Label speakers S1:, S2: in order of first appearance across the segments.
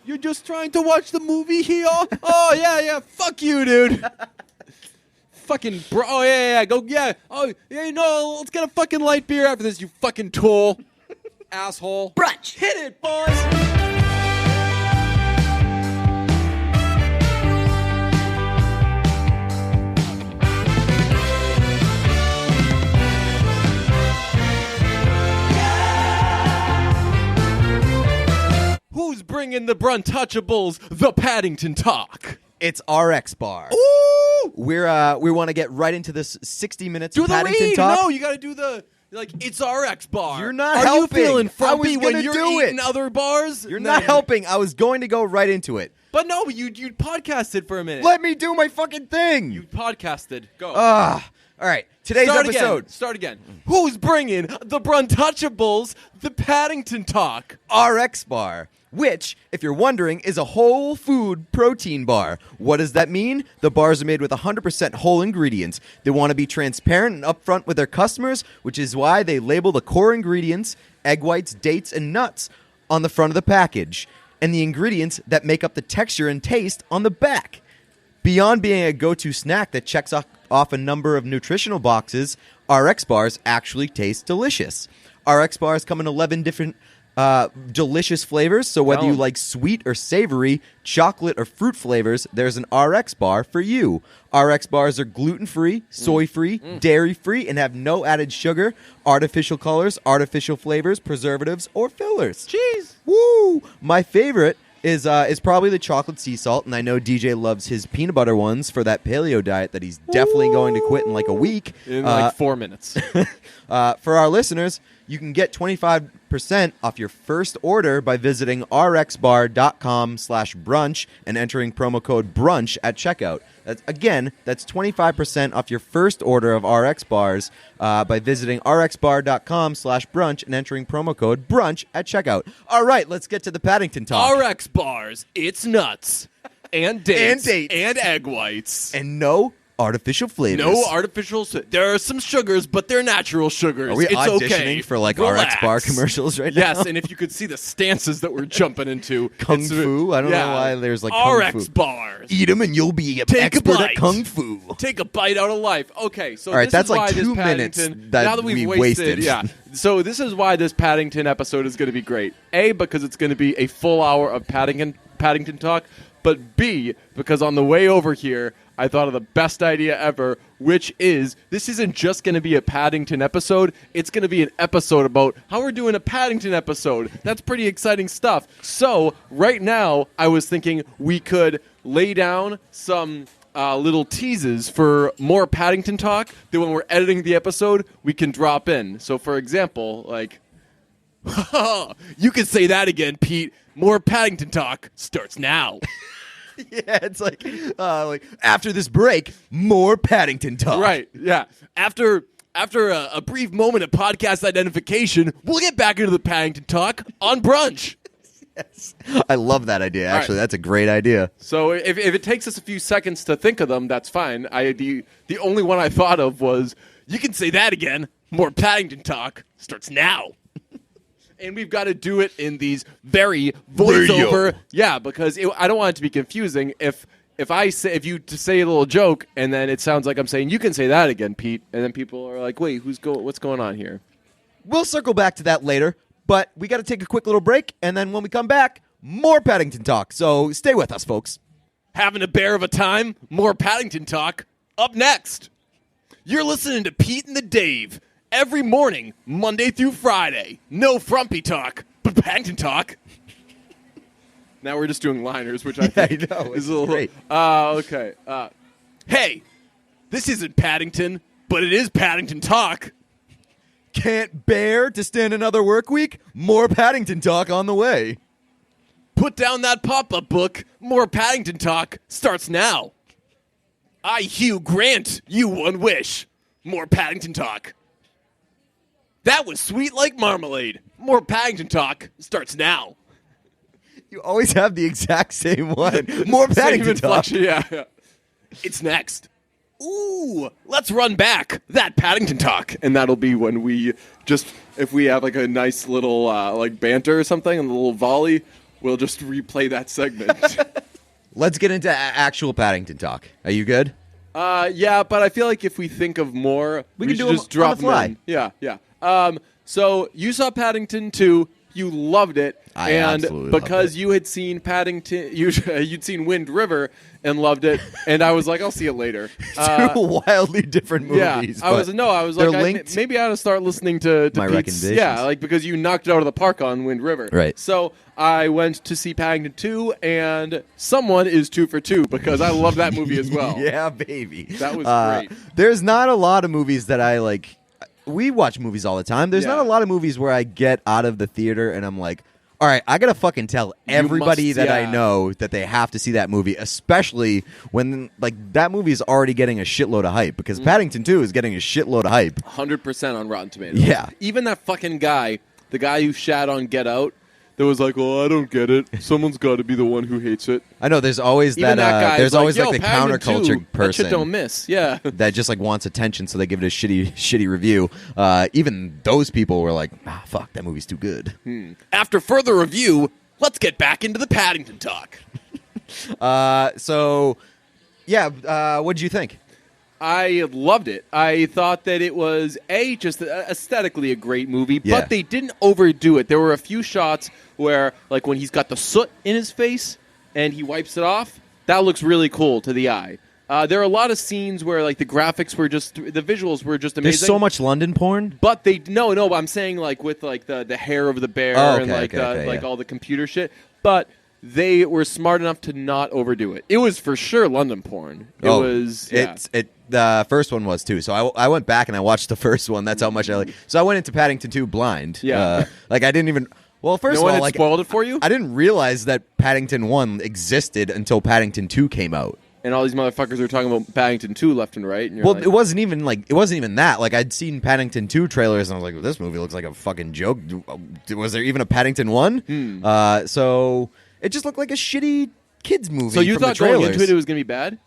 S1: You're just trying to watch the movie here? Oh, yeah. Fuck you, dude. Fucking bro. Oh, yeah. Go, yeah. Oh, yeah, no, let's get a fucking light beer after this, you fucking tool. Asshole.
S2: Brunch.
S1: Hit it, boys. Who's bringing the Bruntouchables, the Paddington Talk?
S2: It's RX Bar.
S1: Ooh!
S2: We want to get right into this 60 minutes
S1: Do
S2: of
S1: the
S2: Paddington
S1: read.
S2: Talk.
S1: No, you got to do the, it's RX Bar.
S2: You're not
S1: Are
S2: helping.
S1: you feeling
S2: I
S1: frumpy
S2: was
S1: when
S2: gonna
S1: you're
S2: do
S1: eating
S2: it.
S1: other bars?
S2: You're
S1: No.
S2: not helping. I was going to go right into it.
S1: But no, you podcasted for a minute.
S2: Let me do my fucking thing.
S1: You podcasted. Go.
S2: All right. Today's episode.
S1: Start again. Who's bringing the Bruntouchables, the Paddington Talk?
S2: RX Bar, which, if you're wondering, is a whole food protein bar. What does that mean? The bars are made with 100% whole ingredients. They want to be transparent and upfront with their customers, which is why they label the core ingredients, egg whites, dates, and nuts, on the front of the package, and the ingredients that make up the texture and taste on the back. Beyond being a go-to snack that checks off a number of nutritional boxes, RX bars actually taste delicious. RX bars come in 11 different delicious flavors, so whether you like sweet or savory, chocolate or fruit flavors, there's an RX bar for you. RX bars are gluten-free, soy-free, dairy-free, and have no added sugar, artificial colors, artificial flavors, preservatives, or fillers.
S1: Jeez.
S2: Woo! My favorite is probably the chocolate sea salt, and I know DJ loves his peanut butter ones for that paleo diet that he's definitely going to quit in like a week.
S1: In like 4 minutes.
S2: For our listeners, you can get 25% off your first order by visiting rxbar.com/brunch and entering promo code BRUNCH at checkout. That's 25% off your first order of RX bars by visiting rxbar.com/brunch and entering promo code BRUNCH at checkout. All right, let's get to the Paddington Talk.
S1: RX bars, it's nuts. And dates. And egg whites.
S2: And no artificial flavors.
S1: No artificial. There are some sugars, but they're natural sugars.
S2: Are we
S1: it's
S2: auditioning
S1: okay.
S2: for like
S1: Relax.
S2: RX bar commercials right now?
S1: Yes, and if you could see the stances that we're jumping into.
S2: Kung Fu? I don't know why there's like Kung Fu.
S1: RX bars.
S2: Eat them and you'll be an expert at Kung Fu.
S1: Take a bite out of life. Okay, so
S2: all right,
S1: this
S2: that's
S1: is why
S2: like 2
S1: this
S2: minutes
S1: Paddington,
S2: that
S1: now that we've
S2: we wasted.
S1: Yeah. So this is why this Paddington episode is going to be great. A, because it's going to be a full hour of Paddington talk. But B, because on the way over here, I thought of the best idea ever, which is this isn't just going to be a Paddington episode. It's going to be an episode about how we're doing a Paddington episode. That's pretty exciting stuff. So right now, I was thinking we could lay down some little teases for more Paddington talk that when we're editing the episode, we can drop in. So for example, like, you can say that again, Pete. More Paddington talk starts now.
S2: Yeah, it's like after this break, more Paddington talk.
S1: Right, yeah. After a brief moment of podcast identification, we'll get back into the Paddington talk on brunch.
S2: Yes. I love that idea, actually. Right. That's a great idea.
S1: So if it takes us a few seconds to think of them, that's fine. The only one I thought of was, you can say that again, more Paddington talk starts now. And we've got to do it in these very voiceover. Radio. Yeah, because I don't want it to be confusing. If you say a little joke and then it sounds like I'm saying, you can say that again, Pete, and then people are like, wait, what's going on here?
S2: We'll circle back to that later, but we got to take a quick little break, and then when we come back, more Paddington talk. So stay with us, folks.
S1: Having a bear of a time? More Paddington talk up next. You're listening to Pete and the Dave. Every morning, Monday through Friday. No frumpy talk, but Paddington talk. Now we're just doing liners, which I think is a little
S2: great.
S1: Okay. Hey, this isn't Paddington, but it is Paddington talk.
S2: Can't bear to stand another work week? More Paddington talk on the way.
S1: Put down that pop-up book. More Paddington talk starts now. I, Hugh, grant you one wish. More Paddington talk. That was sweet like marmalade. More Paddington talk starts now.
S2: You always have the exact same one. More Paddington talk.
S1: Yeah. It's next. Ooh, let's run back that Paddington talk. And that'll be when if we have like a nice little like banter or something and a little volley, we'll just replay that segment.
S2: Let's get into actual Paddington talk. Are you good?
S1: Yeah, but I feel like if we think of more, we
S2: can
S1: should
S2: do 'em
S1: just drop
S2: on the fly.
S1: them in. Yeah. So you saw Paddington 2. You loved it,
S2: I
S1: and
S2: absolutely loved
S1: because
S2: it.
S1: you had seen Paddington, you'd seen Wind River and loved it, and I was like, I'll see it later.
S2: Two wildly different
S1: Yeah,
S2: movies.
S1: I was
S2: they're
S1: like,
S2: linked.
S1: maybe I ought to start listening to
S2: My
S1: Pete's,
S2: recommendations.
S1: yeah, like because you knocked it out of the park on Wind River,
S2: Right.
S1: So I went to see Paddington 2, and someone is 2 for 2 because I love that movie as well.
S2: Yeah, baby.
S1: That was great.
S2: There's not a lot of movies that I like. We watch movies all the time. There's
S1: Yeah.
S2: not a lot of movies where I get out of the theater and I'm like, all right, I gotta fucking tell everybody
S1: must-
S2: that
S1: yeah.
S2: I know that they have to see that movie, especially when like that movie is already getting a shitload of hype because Paddington 2 is getting a shitload of hype.
S1: 100% on Rotten Tomatoes.
S2: Yeah.
S1: Even that fucking guy, the guy who shat on Get Out, that was like, well, I don't get it. Someone's got to be the one who hates it.
S2: I know there's always
S1: Even that guy.
S2: there's always
S1: yo,
S2: like the
S1: Paddington 2,
S2: counterculture
S1: That
S2: person
S1: shit don't miss. Yeah.
S2: that just like wants attention, so they give it a shitty review. Even those people were like, fuck, that movie's too good.
S1: After further review, let's get back into the Paddington talk.
S2: So, yeah, what'd you think?
S1: I loved it. I thought that it was just aesthetically a great movie,
S2: Yeah.
S1: but they didn't overdo it. There were a few shots where, like when he's got the soot in his face and he wipes it off, that looks really cool to the eye. There are a lot of scenes where like the graphics were just, the visuals were just amazing.
S2: There's so much London porn.
S1: But they no, but I'm saying like with like the hair of the bear
S2: Oh, okay,
S1: and like
S2: okay,
S1: like
S2: yeah.
S1: all the computer shit. But they were smart enough to not overdo it. It was for sure London porn. It was. Yeah.
S2: The first one was too. So I went back and I watched the first one. That's how much I like. So I went into Paddington 2 blind.
S1: Yeah.
S2: Like I didn't even. Well, first
S1: No
S2: of
S1: one
S2: all,
S1: had
S2: like
S1: spoiled it for you,
S2: I didn't realize that Paddington 1 existed until Paddington 2 came out.
S1: and all these motherfuckers were talking about Paddington 2 left and right. And you're
S2: Well,
S1: like,
S2: it wasn't even that. Like I'd seen Paddington 2 trailers and I was like, this movie looks like a fucking joke. Was there even a Paddington 1? So it just looked like a shitty kids movie.
S1: so you
S2: from the
S1: thought going
S2: trailers.
S1: into it was going to be bad?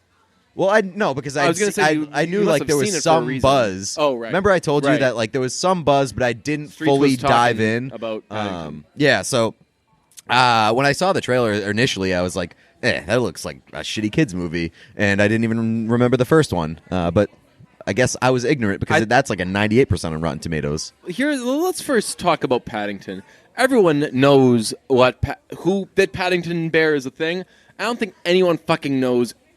S2: Well, because
S1: I was gonna say
S2: I
S1: you
S2: knew
S1: must
S2: like
S1: have
S2: there
S1: seen
S2: was
S1: it for a
S2: some
S1: reason.
S2: buzz.
S1: Oh, right.
S2: Remember I told you
S1: Right.
S2: that like there was some buzz, but I didn't
S1: Streets
S2: fully
S1: was talking
S2: dive in
S1: about Paddington.
S2: Yeah, so when I saw the trailer initially, I was like, that looks like a shitty kids movie, and I didn't even remember the first one. But I guess I was ignorant because that's like a 98% on Rotten Tomatoes.
S1: Let's first talk about Paddington. Everyone knows that Paddington Bear is a thing. I don't think anyone fucking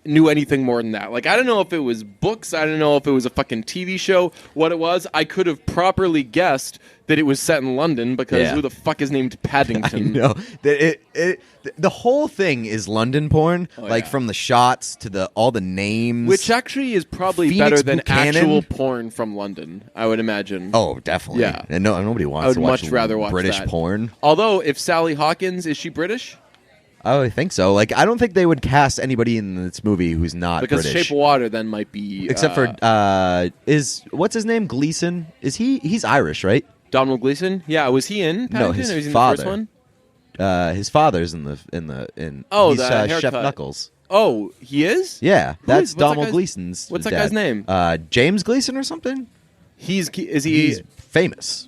S1: knew anything more than that. Like, I don't know if it was books. I don't know if it was a fucking TV show, what it was. I could have properly guessed that it was set in London because
S2: Yeah.
S1: who the fuck is named Paddington?
S2: No, the whole thing is London porn, like
S1: yeah.
S2: from the shots to all the names.
S1: Which actually is probably
S2: Phoenix
S1: better than
S2: Buchanan?
S1: actual porn from London, I would imagine.
S2: Oh, definitely.
S1: Yeah.
S2: And nobody wants
S1: I would
S2: to watch
S1: much rather watch
S2: British
S1: that.
S2: porn.
S1: Although, if Sally Hawkins, is she British?
S2: Oh, I think so. Like, I don't think they would cast anybody in this movie who's not
S1: Because
S2: British.
S1: Shape of Water then might be...
S2: Except for, what's his name? Gleason? He's Irish, right?
S1: Donald Gleason? Yeah, was he in Paddington?
S2: No, his
S1: or was he in
S2: father.
S1: the first one?
S2: His father's in
S1: Oh,
S2: he's
S1: the
S2: Chef
S1: haircut.
S2: Knuckles.
S1: Oh, he is?
S2: Yeah,
S1: Who
S2: that's
S1: is- what's that
S2: Donald
S1: guy's-
S2: Gleason's
S1: what's that
S2: dad.
S1: guy's name?
S2: James Gleason or something?
S1: Is he...
S2: He's famous.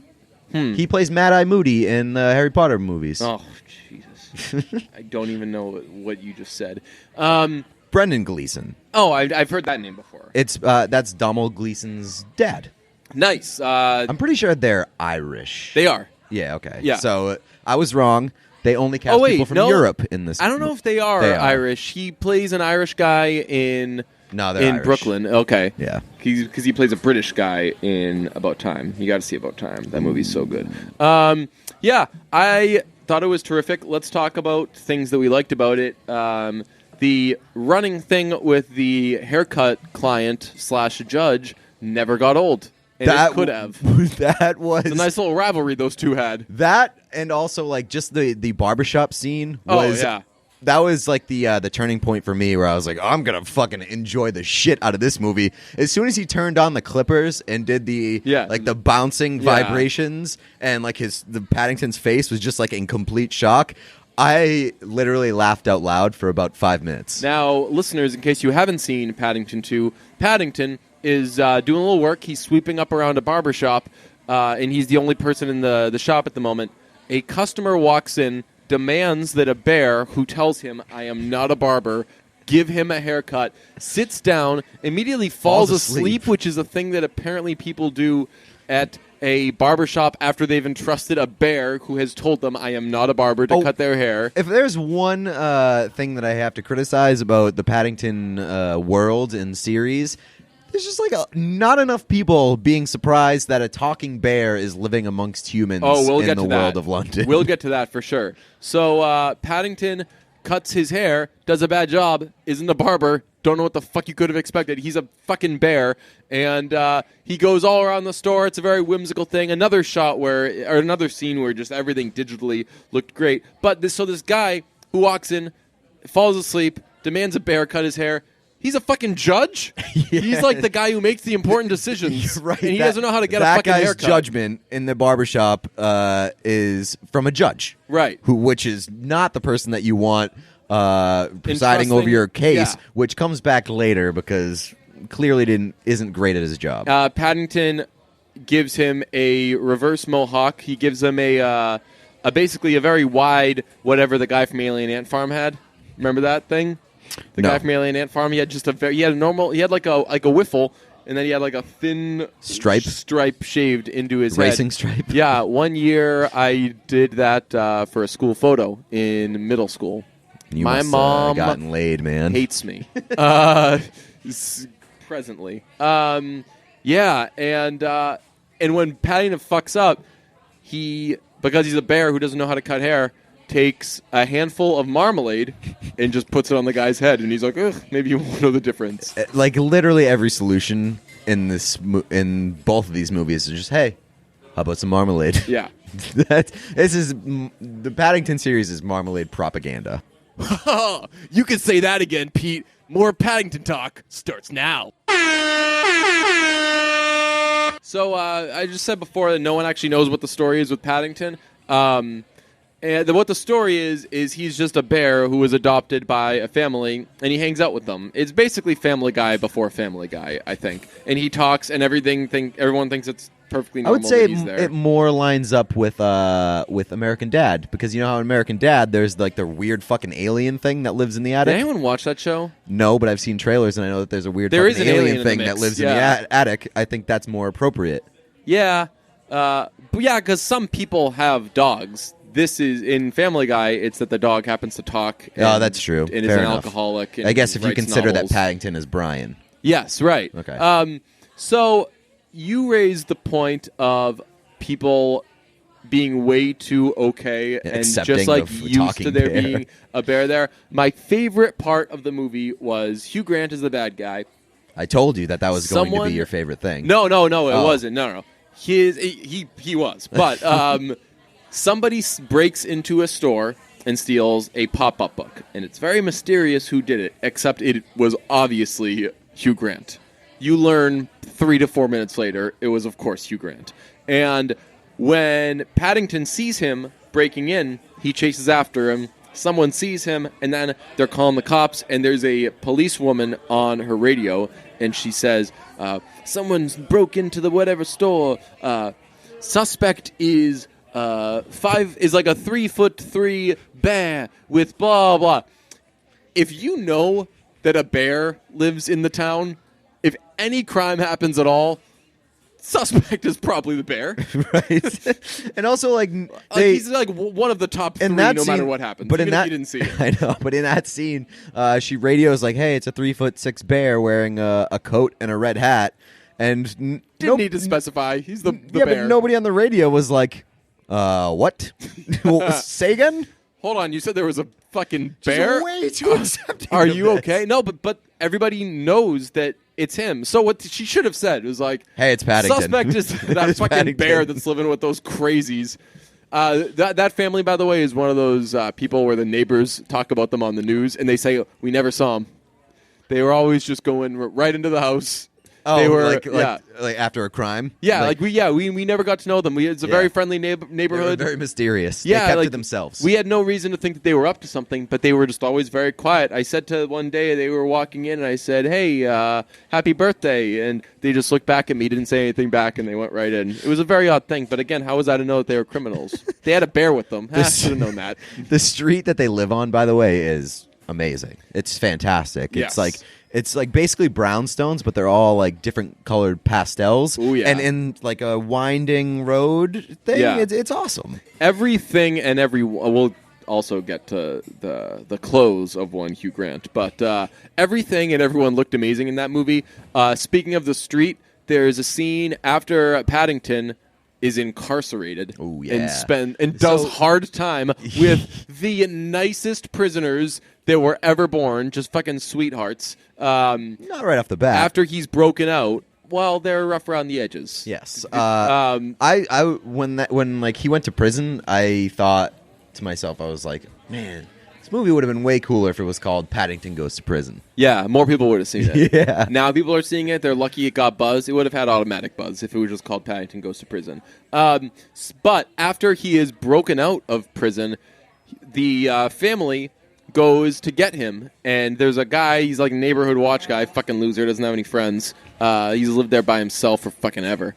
S2: He plays Mad Eye Moody in the Harry Potter movies.
S1: Oh, Jesus. I don't even know what you just said.
S2: Brendan Gleeson.
S1: Oh, I've heard that name before.
S2: It's that's Donald Gleason's dad.
S1: Nice.
S2: I'm pretty sure they're Irish.
S1: They are.
S2: Yeah, okay.
S1: Yeah.
S2: So I was wrong. They only cast people from Europe in this.
S1: I don't know if they are Irish. He plays an Irish guy in
S2: they're Irish.
S1: Brooklyn. Okay.
S2: Yeah.
S1: Because he plays a British guy in About Time. You got to see About Time. That movie's so good. Yeah, I thought it was terrific. Let's talk about things that we liked about it. The running thing with the haircut client / judge never got old. And it could have.
S2: That was
S1: It's a nice little rivalry those two had.
S2: that, and also like just the barbershop scene was.
S1: Oh, yeah.
S2: That was like the turning point for me, where I was like, I'm gonna fucking enjoy the shit out of this movie. As soon as he turned on the clippers and did the the bouncing vibrations, and like the Paddington's face was just like in complete shock, I literally laughed out loud for about 5 minutes.
S1: Now, listeners, in case you haven't seen Paddington 2, Paddington is doing a little work. He's sweeping up around a barbershop, and he's the only person in the shop at the moment. A customer walks in, demands that a bear who tells him, I am not a barber, give him a haircut, sits down, immediately falls asleep, which is a thing that apparently people do at a barbershop after they've entrusted a bear who has told them, I am not a barber, to cut their hair.
S2: If there's one thing that I have to criticize about the Paddington world and series, there's just like not enough people being surprised that a talking bear is living amongst humans in the world of London.
S1: We'll get to that for sure. So Paddington cuts his hair, does a bad job, isn't a barber, don't know what the fuck you could have expected. He's a fucking bear, and he goes all around the store. It's a very whimsical thing. Another scene where just everything digitally looked great. But this guy who walks in, falls asleep, demands a bear cut his hair. He's a fucking judge?
S2: Yeah.
S1: He's like the guy who makes the important decisions.
S2: Right.
S1: And he doesn't know how to get a fucking haircut.
S2: That guy's judgment in the barbershop is from a judge.
S1: Right.
S2: Which is not the person that you want presiding over your case, which comes back later because clearly isn't great at his job.
S1: Paddington gives him a reverse mohawk. He gives him a basically a very wide whatever the guy from Alien Ant Farm had. Remember that thing? The guy from Alien Ant Farm, he had like a wiffle, and then he had like a thin stripe shaved into his
S2: racing
S1: head.
S2: stripe.
S1: Yeah, one year I did that for a school photo in middle school. My mom
S2: gotten laid, man.
S1: hates me. Presently. Yeah, and when Paddington fucks up, because he's a bear who doesn't know how to cut hair, takes a handful of marmalade and just puts it on the guy's head, and he's like, ugh, maybe you won't know the difference.
S2: Like literally every solution in both of these movies is just, hey, how about some marmalade?
S1: Yeah.
S2: The Paddington series is marmalade propaganda.
S1: You can say that again, Pete. More Paddington talk starts now. So I just said before that no one actually knows what the story is with Paddington. And what the story is he's just a bear who was adopted by a family, and he hangs out with them. It's basically Family Guy before Family Guy, I think. And he talks, and everyone thinks it's perfectly normal.
S2: I would say
S1: that he's there.
S2: it more lines up with American Dad, because you know how in American Dad there's like the weird fucking alien thing that lives in the attic.
S1: Did anyone watch that show?
S2: No, but I've seen trailers, and I know that there's a weird
S1: There
S2: fucking
S1: is an
S2: alien thing
S1: in the
S2: that
S1: mix.
S2: lives in the attic. I think that's more appropriate.
S1: Yeah, but yeah, because some people have dogs. This is in Family Guy. It's that the dog happens to talk.
S2: That's true.
S1: And is
S2: Fair
S1: an
S2: enough.
S1: alcoholic. And
S2: I guess if you
S1: writes
S2: consider
S1: novels.
S2: that Paddington is Brian.
S1: Yes, right.
S2: Okay.
S1: So you raised the point of people being way too okay and
S2: accepting
S1: just like
S2: of a
S1: used
S2: talking
S1: to there
S2: bear.
S1: being a bear there. My favorite part of the movie was Hugh Grant as the bad guy.
S2: I told you that was going to be your favorite thing.
S1: No, it wasn't. No. He was. But somebody breaks into a store and steals a pop-up book. And it's very mysterious who did it, except it was obviously Hugh Grant. You learn 3 to 4 minutes later, it was, of course, Hugh Grant. And when Paddington sees him breaking in, he chases after him. Someone sees him, and then they're calling the cops, and there's a policewoman on her radio, and she says, someone's broke into the whatever store. Suspect is like a 3'3" bear with blah blah. If you know that a bear lives in the town, if any crime happens at all, suspect is probably the bear.
S2: Right. And also,
S1: he's like one of the top 3 no matter what happens.
S2: But
S1: even if you didn't see it.
S2: I know. But in that scene, she radios like, "Hey, it's a 3'6" bear wearing a coat and a red hat." And
S1: didn't need to specify. He's the
S2: yeah,
S1: bear.
S2: but nobody on the radio was like, "What? Say again?"
S1: Hold on, you said there was a fucking bear?
S2: She's way too accepting.
S1: Are you okay? No, but everybody knows that it's him. So what she should have said was like,
S2: "Hey, it's Paddington."
S1: Suspect is that
S2: It's
S1: fucking
S2: Paddington.
S1: bear that's living with those crazies. That family, by the way, is one of those people where the neighbors talk about them on the news, and they say, we never saw them. They were always just going right into the house
S2: Oh,
S1: they were
S2: like after a crime?
S1: Yeah, we never got to know them. It's a very friendly neighborhood.
S2: They were very mysterious.
S1: Yeah,
S2: they kept
S1: like,
S2: to themselves.
S1: We had no reason to think that they were up to something, but they were just always very quiet. I said to one day they were walking in, and I said, "Hey, happy birthday!" And they just looked back at me, didn't say anything back, and they went right in. It was a very odd thing, but again, how was I to know that they were criminals? They had a bear with them. I should have known that.
S2: The street that they live on, by the way, is amazing. It's fantastic.
S1: Yes.
S2: It's like basically brownstones, but they're all like different colored pastels.
S1: Ooh, yeah.
S2: And in like a winding road thing.
S1: Yeah.
S2: It's awesome.
S1: Everything and we'll also get to the clothes of one Hugh Grant, but everything and everyone looked amazing in that movie. Speaking of the street, there's a scene after Paddington is incarcerated and does hard time with the nicest prisoners that were ever born, just fucking sweethearts.
S2: Not right off the bat.
S1: After he's broken out, well, they're rough around the edges.
S2: Yes. When he went to prison, I thought to myself, I was like, man, this movie would have been way cooler if it was called Paddington Goes to Prison.
S1: Yeah, more people would have seen it.
S2: Yeah.
S1: Now people are seeing it. They're lucky it got buzz. It would have had automatic buzz if it was just called Paddington Goes to Prison. But after he is broken out of prison, the family goes to get him, and there's a guy, he's like a neighborhood watch guy, fucking loser, doesn't have any friends. He's lived there by himself for fucking ever.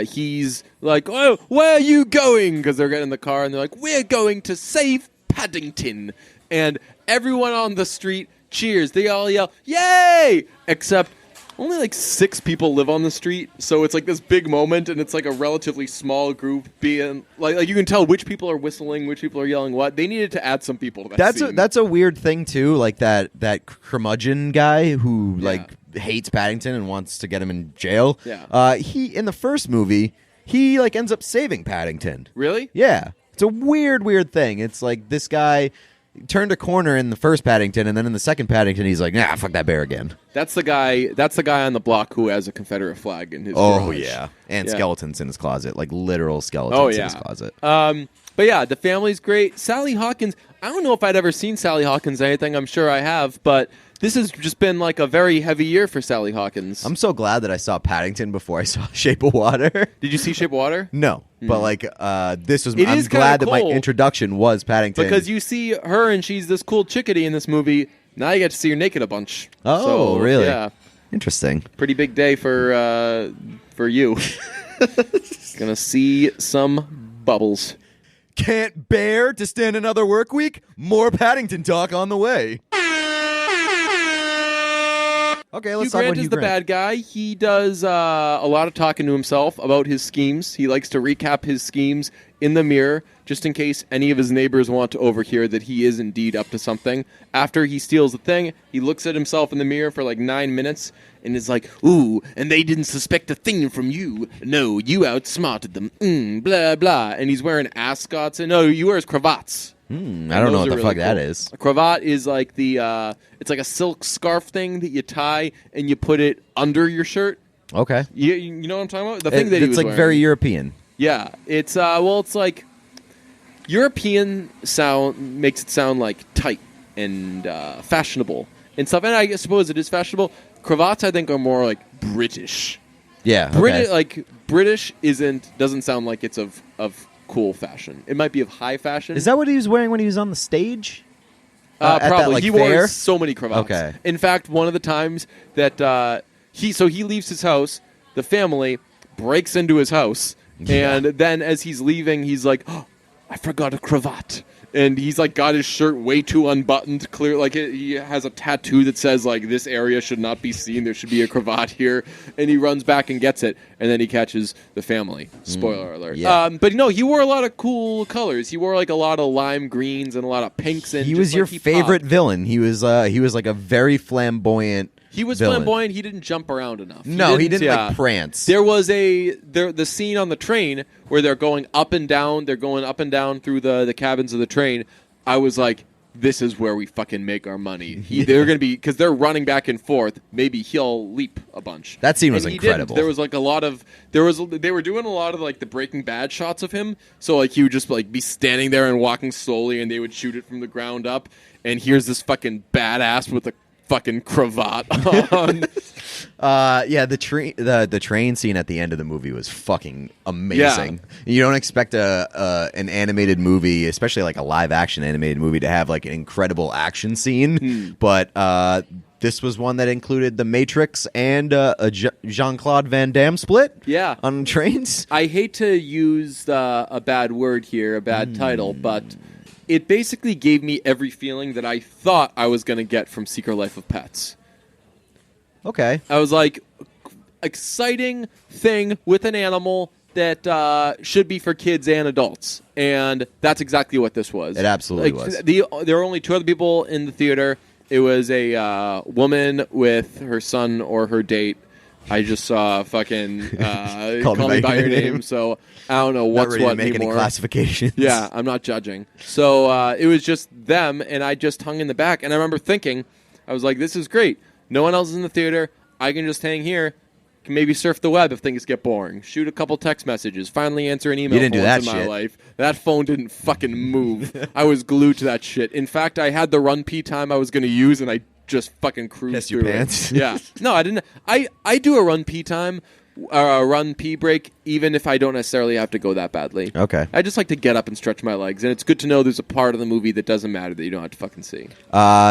S1: He's like, oh, where are you going? Because they're getting in the car, and they're like, we're going to save Paddington. And everyone on the street cheers. They all yell, yay! Except only like 6 people live on the street, so it's like this big moment, and it's like a relatively small group being like you can tell which people are whistling, which people are yelling what. They needed to add some people to that scene.
S2: That's a weird thing too, like that curmudgeon guy who hates Paddington and wants to get him in jail.
S1: Yeah.
S2: He in the first movie, he like ends up saving Paddington.
S1: Really?
S2: Yeah. It's a weird thing. It's like this guy turned a corner in the first Paddington, and then in the second Paddington, he's like, nah, fuck that bear again.
S1: That's the guy on the block who has a Confederate flag in his garage.
S2: Yeah. And skeletons in his closet, like literal skeletons in his closet.
S1: But yeah, the family's great. Sally Hawkins, I don't know if I'd ever seen Sally Hawkins anything. I'm sure I have, but this has just been like a very heavy year for Sally Hawkins.
S2: I'm so glad that I saw Paddington before I saw Shape of Water.
S1: Did you see Shape of Water?
S2: No, but like this was. I'm
S1: is
S2: glad that
S1: cool
S2: my introduction was Paddington
S1: because you see her and she's this cool chickadee in this movie. Now you get to see her naked a bunch.
S2: Oh,
S1: so,
S2: really?
S1: Yeah,
S2: interesting.
S1: Pretty big day for you. Gonna see some bubbles.
S2: Can't bear to stand another work week? More Paddington talk on the way. Okay, let's talk about Hugh Grant.
S1: Hugh Grant is the bad guy. He does a lot of talking to himself about his schemes. He likes to recap his schemes in the mirror, just in case any of his neighbors want to overhear that he is indeed up to something. After he steals the thing, he looks at himself in the mirror for like 9 minutes and is like, ooh, and they didn't suspect a thing from you. No, you outsmarted them. Blah, blah. And he's wearing ascots. And no, he wears cravats.
S2: I don't know what the fuck that is.
S1: A cravat is like it's like a silk scarf thing that you tie and you put it under your shirt.
S2: Okay.
S1: You know what I'm talking about? The thing that he was
S2: like
S1: wearing.
S2: very European.
S1: Yeah. It's it's like European sound makes it sound like tight and fashionable and stuff. And I suppose it is fashionable. Cravats, I think, are more like British.
S2: Yeah. Okay.
S1: British doesn't sound like it's of cool fashion. It might be of high fashion.
S2: Is that what he was wearing when he was on the stage?
S1: Probably. He
S2: fair?
S1: wore so many cravats.
S2: Okay.
S1: In fact, one of the times that he leaves his house, the family breaks into his house, and then as he's leaving, he's like, oh, I forgot a cravat. And he's like got his shirt way too unbuttoned. Clear, like he has a tattoo that says like this area should not be seen. There should be a cravat here. And he runs back and gets it. And then he catches the family. Spoiler alert.
S2: Yeah.
S1: But no, he wore a lot of cool colors. He wore like a lot of lime greens and a lot of pinks. And
S2: he was your favorite villain. He was like a very flamboyant.
S1: He was
S2: villain.
S1: flamboyant. He didn't jump around enough.
S2: He didn't like prance.
S1: There was the scene on the train where they're going up and down. They're going up and down through the cabins of the train. I was like, this is where we fucking make our money. They're going to be, because they're running back and forth. Maybe he'll leap a bunch.
S2: That scene was incredible.
S1: There was like a lot of, they were doing a lot of like the Breaking Bad shots of him. So like he would just like be standing there and walking slowly, and they would shoot it from the ground up. And here's this fucking badass with a fucking cravat on.
S2: Yeah, the train scene at the end of the movie was fucking amazing.
S1: Yeah.
S2: You don't expect an animated movie, especially like a live action animated movie, to have like an incredible action scene, but this was one that included The Matrix and a Jean-Claude Van Damme split.
S1: Yeah.
S2: On trains.
S1: I hate to use a bad word here, a bad title, but it basically gave me every feeling that I thought I was going to get from Secret Life of Pets.
S2: Okay.
S1: I was like, exciting thing with an animal that should be for kids and adults. And that's exactly what this was.
S2: It absolutely was.
S1: There were only two other people in the theater. It was a woman with her son or her date. I just saw fucking Call Me By Your Name, so I don't know what's
S2: not ready
S1: what
S2: to make
S1: anymore.
S2: any classifications.
S1: Yeah, I'm not judging. So it was just them, and I just hung in the back. And I remember thinking, I was like, this is great. No one else is in the theater. I can just hang here. Can maybe surf the web if things get boring. Shoot a couple text messages. Finally answer an email.
S2: You didn't do that
S1: in my
S2: shit.
S1: life. That phone didn't fucking move. I was glued to that shit. In fact, I had the run pee time I was going to use, and I just fucking cruised
S2: Pissed
S1: through
S2: your
S1: it.
S2: pants?
S1: Yeah. No, I didn't. I do a run pee time, a run pee break, even if I don't necessarily have to go that badly.
S2: Okay.
S1: I just like to get up and stretch my legs, and it's good to know there's a part of the movie that doesn't matter that you don't have to fucking see.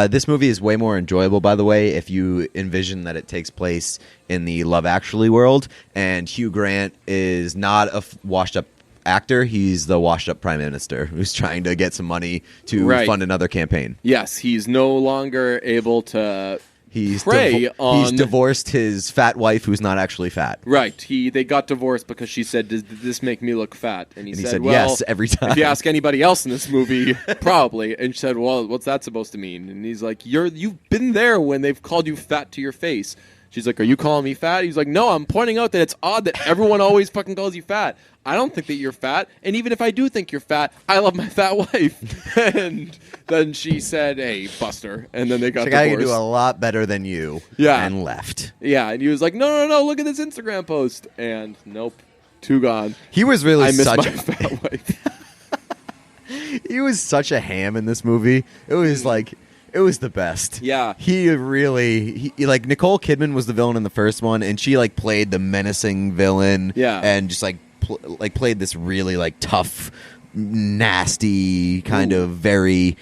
S2: This movie is way more enjoyable, by the way, if you envision that it takes place in the Love Actually world, and Hugh Grant is not a washed-up actor. He's the washed-up prime minister who's trying to get some money to fund another campaign.
S1: Yes, he's no longer able to
S2: He's
S1: prey on...
S2: He's divorced his fat wife who's not actually fat.
S1: Right. They got divorced because she said, "Did this make me look fat?" And he said, "Well,
S2: yes, every time."
S1: If you ask anybody else in this movie, probably. And she said, "Well, what's that supposed to mean?" And he's like, "You've been there when they've called you fat to your face." She's like, "Are you calling me fat?" He's like, "No, I'm pointing out that it's odd that everyone always fucking calls you fat. I don't think that you're fat, and even if I do think you're fat, I love my fat wife." And then she said, "Hey, Buster," and then they got divorced.
S2: I can do a lot better than you.
S1: Yeah.
S2: And left.
S1: Yeah, and he was like, no, look at this Instagram post. And nope, too gone.
S2: He was really
S1: I miss
S2: such
S1: my fat wife.
S2: He was such a ham in this movie. It was like... It was the best.
S1: Yeah.
S2: He like Nicole Kidman was the villain in the first one, and she like played the menacing villain.
S1: Yeah.
S2: And just like played this really like tough, nasty kind of very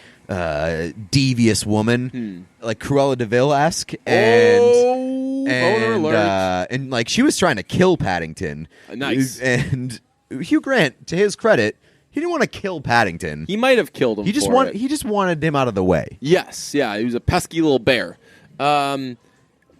S2: devious woman, like Cruella de Vil-esque.
S1: Boner alert.
S2: And like she was trying to kill Paddington.
S1: Nice.
S2: And Hugh Grant, to his credit, he didn't want to kill Paddington.
S1: He might have killed him.
S2: He just wanted him out of the way.
S1: Yes, yeah, he was a pesky little bear. What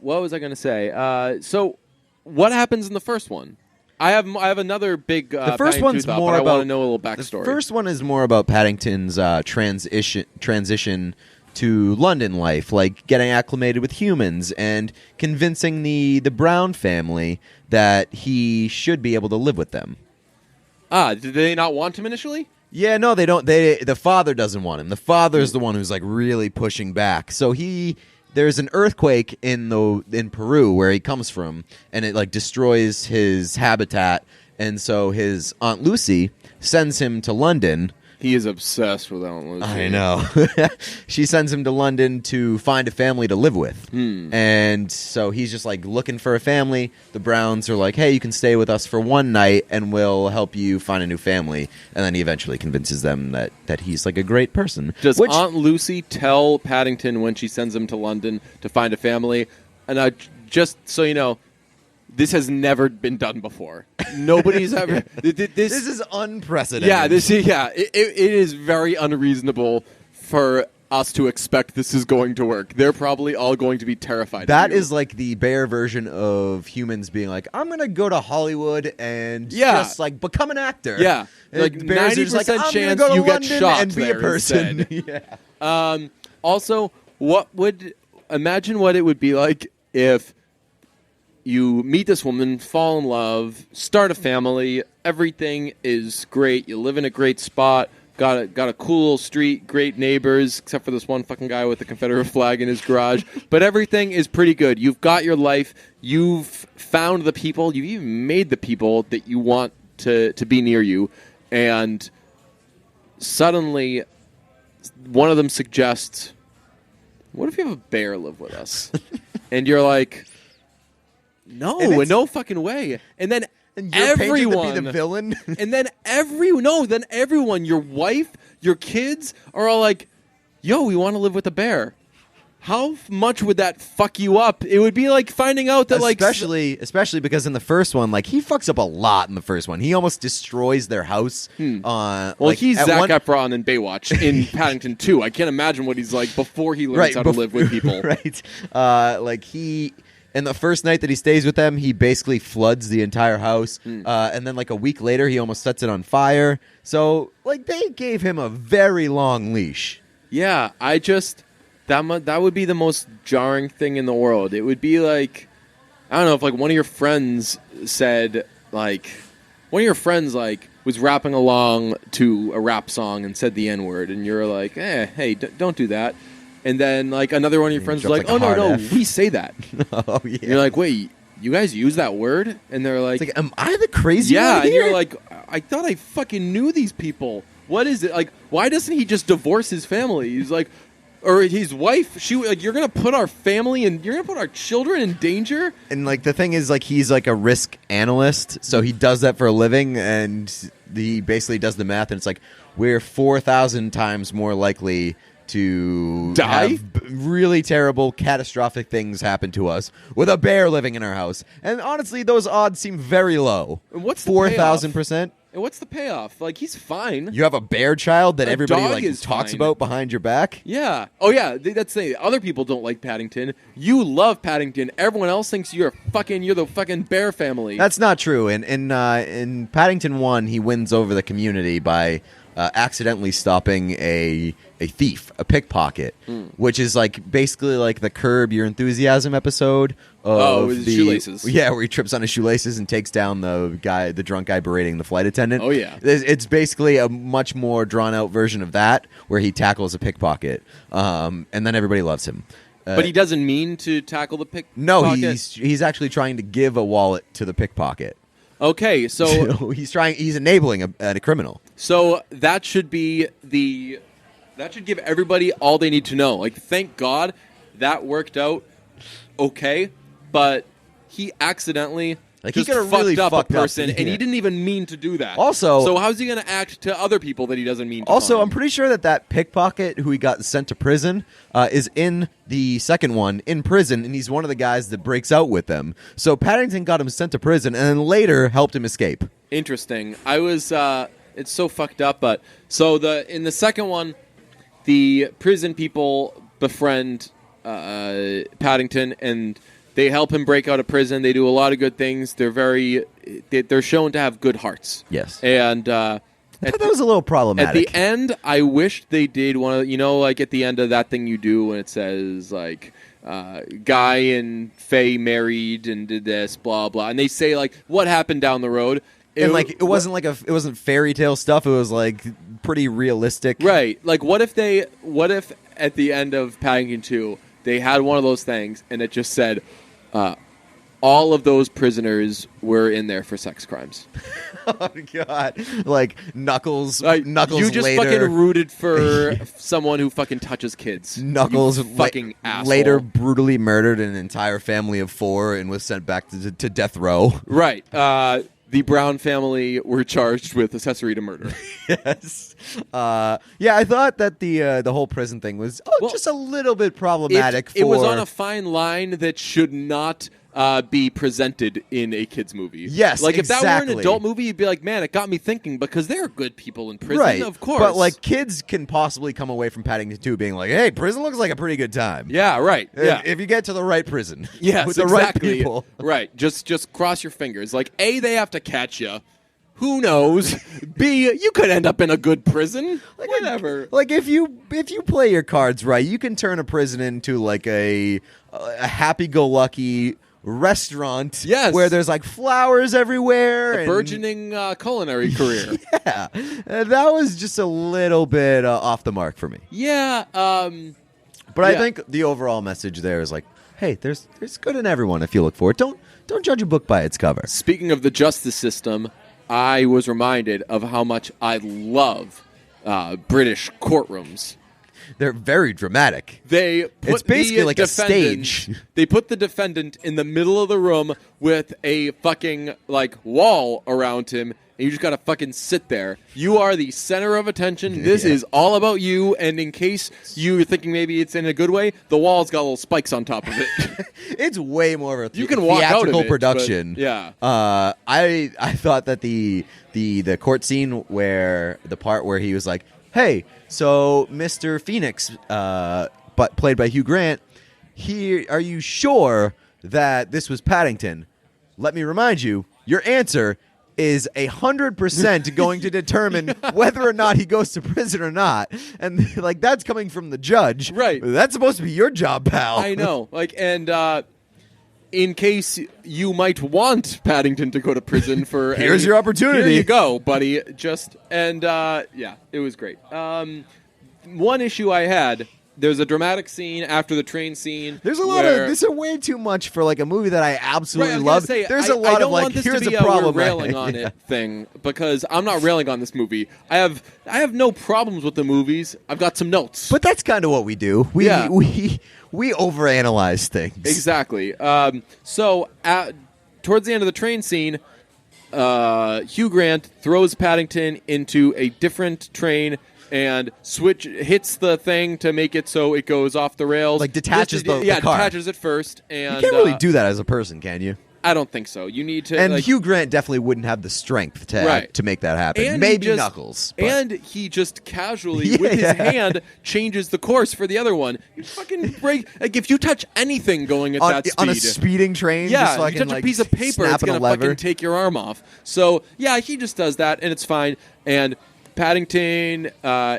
S1: was I going to say? So, what happens in the first one? I have another big.
S2: The first one's
S1: thought,
S2: more
S1: but
S2: about.
S1: I want to know a little backstory.
S2: The first one is more about Paddington's transition to London life, like getting acclimated with humans and convincing the Brown family that he should be able to live with them.
S1: Did they not want him initially?
S2: Yeah, no, they don't. The father doesn't want him. The father's the one who's like really pushing back. So there's an earthquake in Peru where he comes from, and it like destroys his habitat. And so his Aunt Lucy sends him to London.
S1: He is obsessed with Aunt Lucy.
S2: I know. She sends him to London to find a family to live with. And so he's just like looking for a family. The Browns are like, hey, you can stay with us for one night and we'll help you find a new family. And then he eventually convinces them that he's like a great person.
S1: Does Aunt Lucy tell Paddington when she sends him to London to find a family? And just so you know, this has never been done before. Nobody's ever. This
S2: is unprecedented.
S1: Yeah, it is very unreasonable for us to expect this is going to work. They're probably all going to be terrified.
S2: That is like the bear version of humans being like, I'm going to go to Hollywood and just like become an actor.
S1: Yeah,
S2: like
S1: 90% chance you get shot
S2: and be a person.
S1: Yeah. Also, imagine what it would be like if you meet this woman, fall in love, start a family, everything is great, you live in a great spot, got a cool little street, great neighbors, except for this one fucking guy with the Confederate flag in his garage, but everything is pretty good. You've got your life, you've found the people, you've even made the people that you want to be near you, and suddenly one of them suggests, what if you have a bear live with us? And you're like, no,
S2: And
S1: no fucking way. And then
S2: And you're painted
S1: everyone
S2: to be the villain.
S1: and then everyone, your wife, your kids are all like, yo, we want to live with a bear. How much would that fuck you up? It would be like finding out that
S2: especially because in the first one, like he fucks up a lot in the first one. He almost destroys their house.
S1: Well, he's Zac Efron in Baywatch in Paddington 2. I can't imagine what he's like before he learns how to live with people.
S2: Right. And the first night that he stays with them, he basically floods the entire house. And then like a week later, he almost sets it on fire. So like they gave him a very long leash.
S1: Yeah, that would be the most jarring thing in the world. It would be like, I don't know, if like one of your friends was rapping along to a rap song and said the N-word, and you're like, hey, don't do that. And then like another one of your friends was like, oh, no, we say that.
S2: Oh, yeah.
S1: And you're like, wait, you guys use that word? And they're like,
S2: am I the crazy one
S1: yeah,
S2: here?
S1: and you're like, I thought I fucking knew these people. What is it? Like, why doesn't he just divorce his family? He's like, or his wife, you're going to put our family and you're going to put our children in danger?
S2: And like the thing is, like he's like a risk analyst, so he does that for a living, and he basically does the math, and it's like we're 4,000 times more likely to
S1: die?
S2: Have really terrible, catastrophic things happen to us with a bear living in our house. And honestly, those odds seem very low.
S1: And what's the
S2: 4,000%?
S1: And what's the payoff? Like, he's fine.
S2: You have a bear child that
S1: A
S2: everybody
S1: dog
S2: like
S1: is
S2: talks
S1: fine.
S2: about behind your back?
S1: Yeah. Oh, yeah. That's the other people don't like Paddington. You love Paddington. Everyone else thinks you're the fucking bear family.
S2: That's not true. In Paddington 1, he wins over the community by accidentally stopping a thief, a pickpocket, which is like basically like the Curb Your Enthusiasm episode.
S1: With his shoelaces.
S2: Yeah, where he trips on his shoelaces and takes down the drunk guy berating the flight attendant.
S1: Oh, yeah.
S2: It's basically a much more drawn out version of that, where he tackles a pickpocket, and then everybody loves him.
S1: But he doesn't mean to tackle the pickpocket?
S2: No, he's actually trying to give a wallet to the pickpocket.
S1: Okay, so
S2: he's enabling a criminal.
S1: So that should give everybody all they need to know. Like, thank God that worked out okay, but he accidentally just
S2: he
S1: fucked up a person,
S2: yeah.
S1: and he didn't even mean to do that.
S2: Also,
S1: so how's he going to act to other people that he doesn't mean to?
S2: Also,
S1: harm?
S2: I'm pretty sure that pickpocket who he got sent to prison is in the second one in prison, and he's one of the guys that breaks out with them. So Paddington got him sent to prison, and then later helped him escape.
S1: Interesting. It's so fucked up, but so in the second one, the prison people befriend Paddington, and they help him break out of prison. They do a lot of good things. They're shown to have good hearts.
S2: Yes.
S1: And
S2: I thought that was a little problematic.
S1: At the end, I wish they did one of, like at the end of that thing you do when it says like Guy and Faye married and did this, blah blah, and they say like what happened down the road.
S2: It wasn't fairy tale stuff. It was like pretty realistic.
S1: Right. Like what if at the end of Paddington 2 they had one of those things and it just said all of those prisoners were in there for sex crimes.
S2: Oh God! Like Knuckles. Knuckles.
S1: You just
S2: later,
S1: fucking rooted for someone who fucking touches kids.
S2: Knuckles,
S1: you fucking asshole.
S2: Later brutally murdered an entire family of 4 and was sent back to death row.
S1: Right. The Brown family were charged with accessory to murder.
S2: Yes. Yeah, I thought that the whole prison thing was just a little bit problematic.
S1: It was on a fine line that should not be presented in a kids movie.
S2: Yes,
S1: like if that were an
S2: exactly.
S1: adult movie, you'd be like, man, it got me thinking because there are good people in prison,
S2: right?
S1: Of course,
S2: but like kids can possibly come away from Paddington 2 being like, hey, prison looks like a pretty good time.
S1: Yeah, right. Yeah,
S2: if you get to the right prison.
S1: Yes,
S2: with the
S1: exactly.
S2: right people.
S1: Right. Just cross your fingers. Like A, they have to catch you. Who knows? B, you could end up in a good prison. Like whatever.
S2: Like if you play your cards right, you can turn a prison into like a happy-go-lucky restaurant.
S1: Yes.
S2: Where there's like flowers everywhere.
S1: A burgeoning culinary career.
S2: Yeah. That was just a little bit off the mark for me.
S1: Yeah.
S2: But I think the overall message there is like, hey, there's good in everyone if you look for it. Don't judge a book by its cover.
S1: Speaking of the justice system, I was reminded of how much I love British courtrooms.
S2: They're very dramatic.
S1: They put
S2: It's basically
S1: the
S2: like a
S1: defendant-
S2: stage.
S1: They put the defendant in the middle of the room with a fucking wall around him, and you just gotta fucking sit there. You are the center of attention. This is all about you. And in case you're thinking maybe it's in a good way, the wall's got little spikes on top of it.
S2: It's way more of a
S1: You can walk out of
S2: theatrical
S1: it,
S2: production.
S1: but, yeah.
S2: I thought that the court scene where the part where he was like, "Hey, so Mr. Phoenix, but played by Hugh Grant, are you sure that this was Paddington? Let me remind you, your answer is 100% going to determine whether or not he goes to prison or not." And that's coming from the judge.
S1: Right.
S2: That's supposed to be your job, pal.
S1: I know. In case you might want Paddington to go to prison for
S2: Here's your opportunity.
S1: Here you go, buddy. Yeah, it was great. One issue I had, there's a dramatic scene after the train scene.
S2: There's a lot of this is way too much for a movie that I absolutely love. There's a lot
S1: I don't
S2: of
S1: want this
S2: here's
S1: to be
S2: a problem.
S1: we're railing on it thing, because I'm not railing on this movie. I have no problems with the movies. I've got some notes.
S2: But that's kind of what we do. We overanalyze things.
S1: Exactly. So towards the end of the train scene, Hugh Grant throws Paddington into a different train and hits the thing to make it so it goes off the rails.
S2: Detaches the car.
S1: Detaches it first. And
S2: You can't really do that as a person, can you?
S1: I don't think so. You need to.
S2: And Hugh Grant definitely wouldn't have the strength to make that happen.
S1: And
S2: maybe Knuckles. But.
S1: And he just casually, with his hand, changes the course for the other one. You fucking break. If you touch anything going at that speed.
S2: On a speeding train?
S1: Yeah,
S2: just
S1: you touch a piece of paper, it's going to fucking take your arm off. So, yeah, he just does that, and it's fine. And Paddington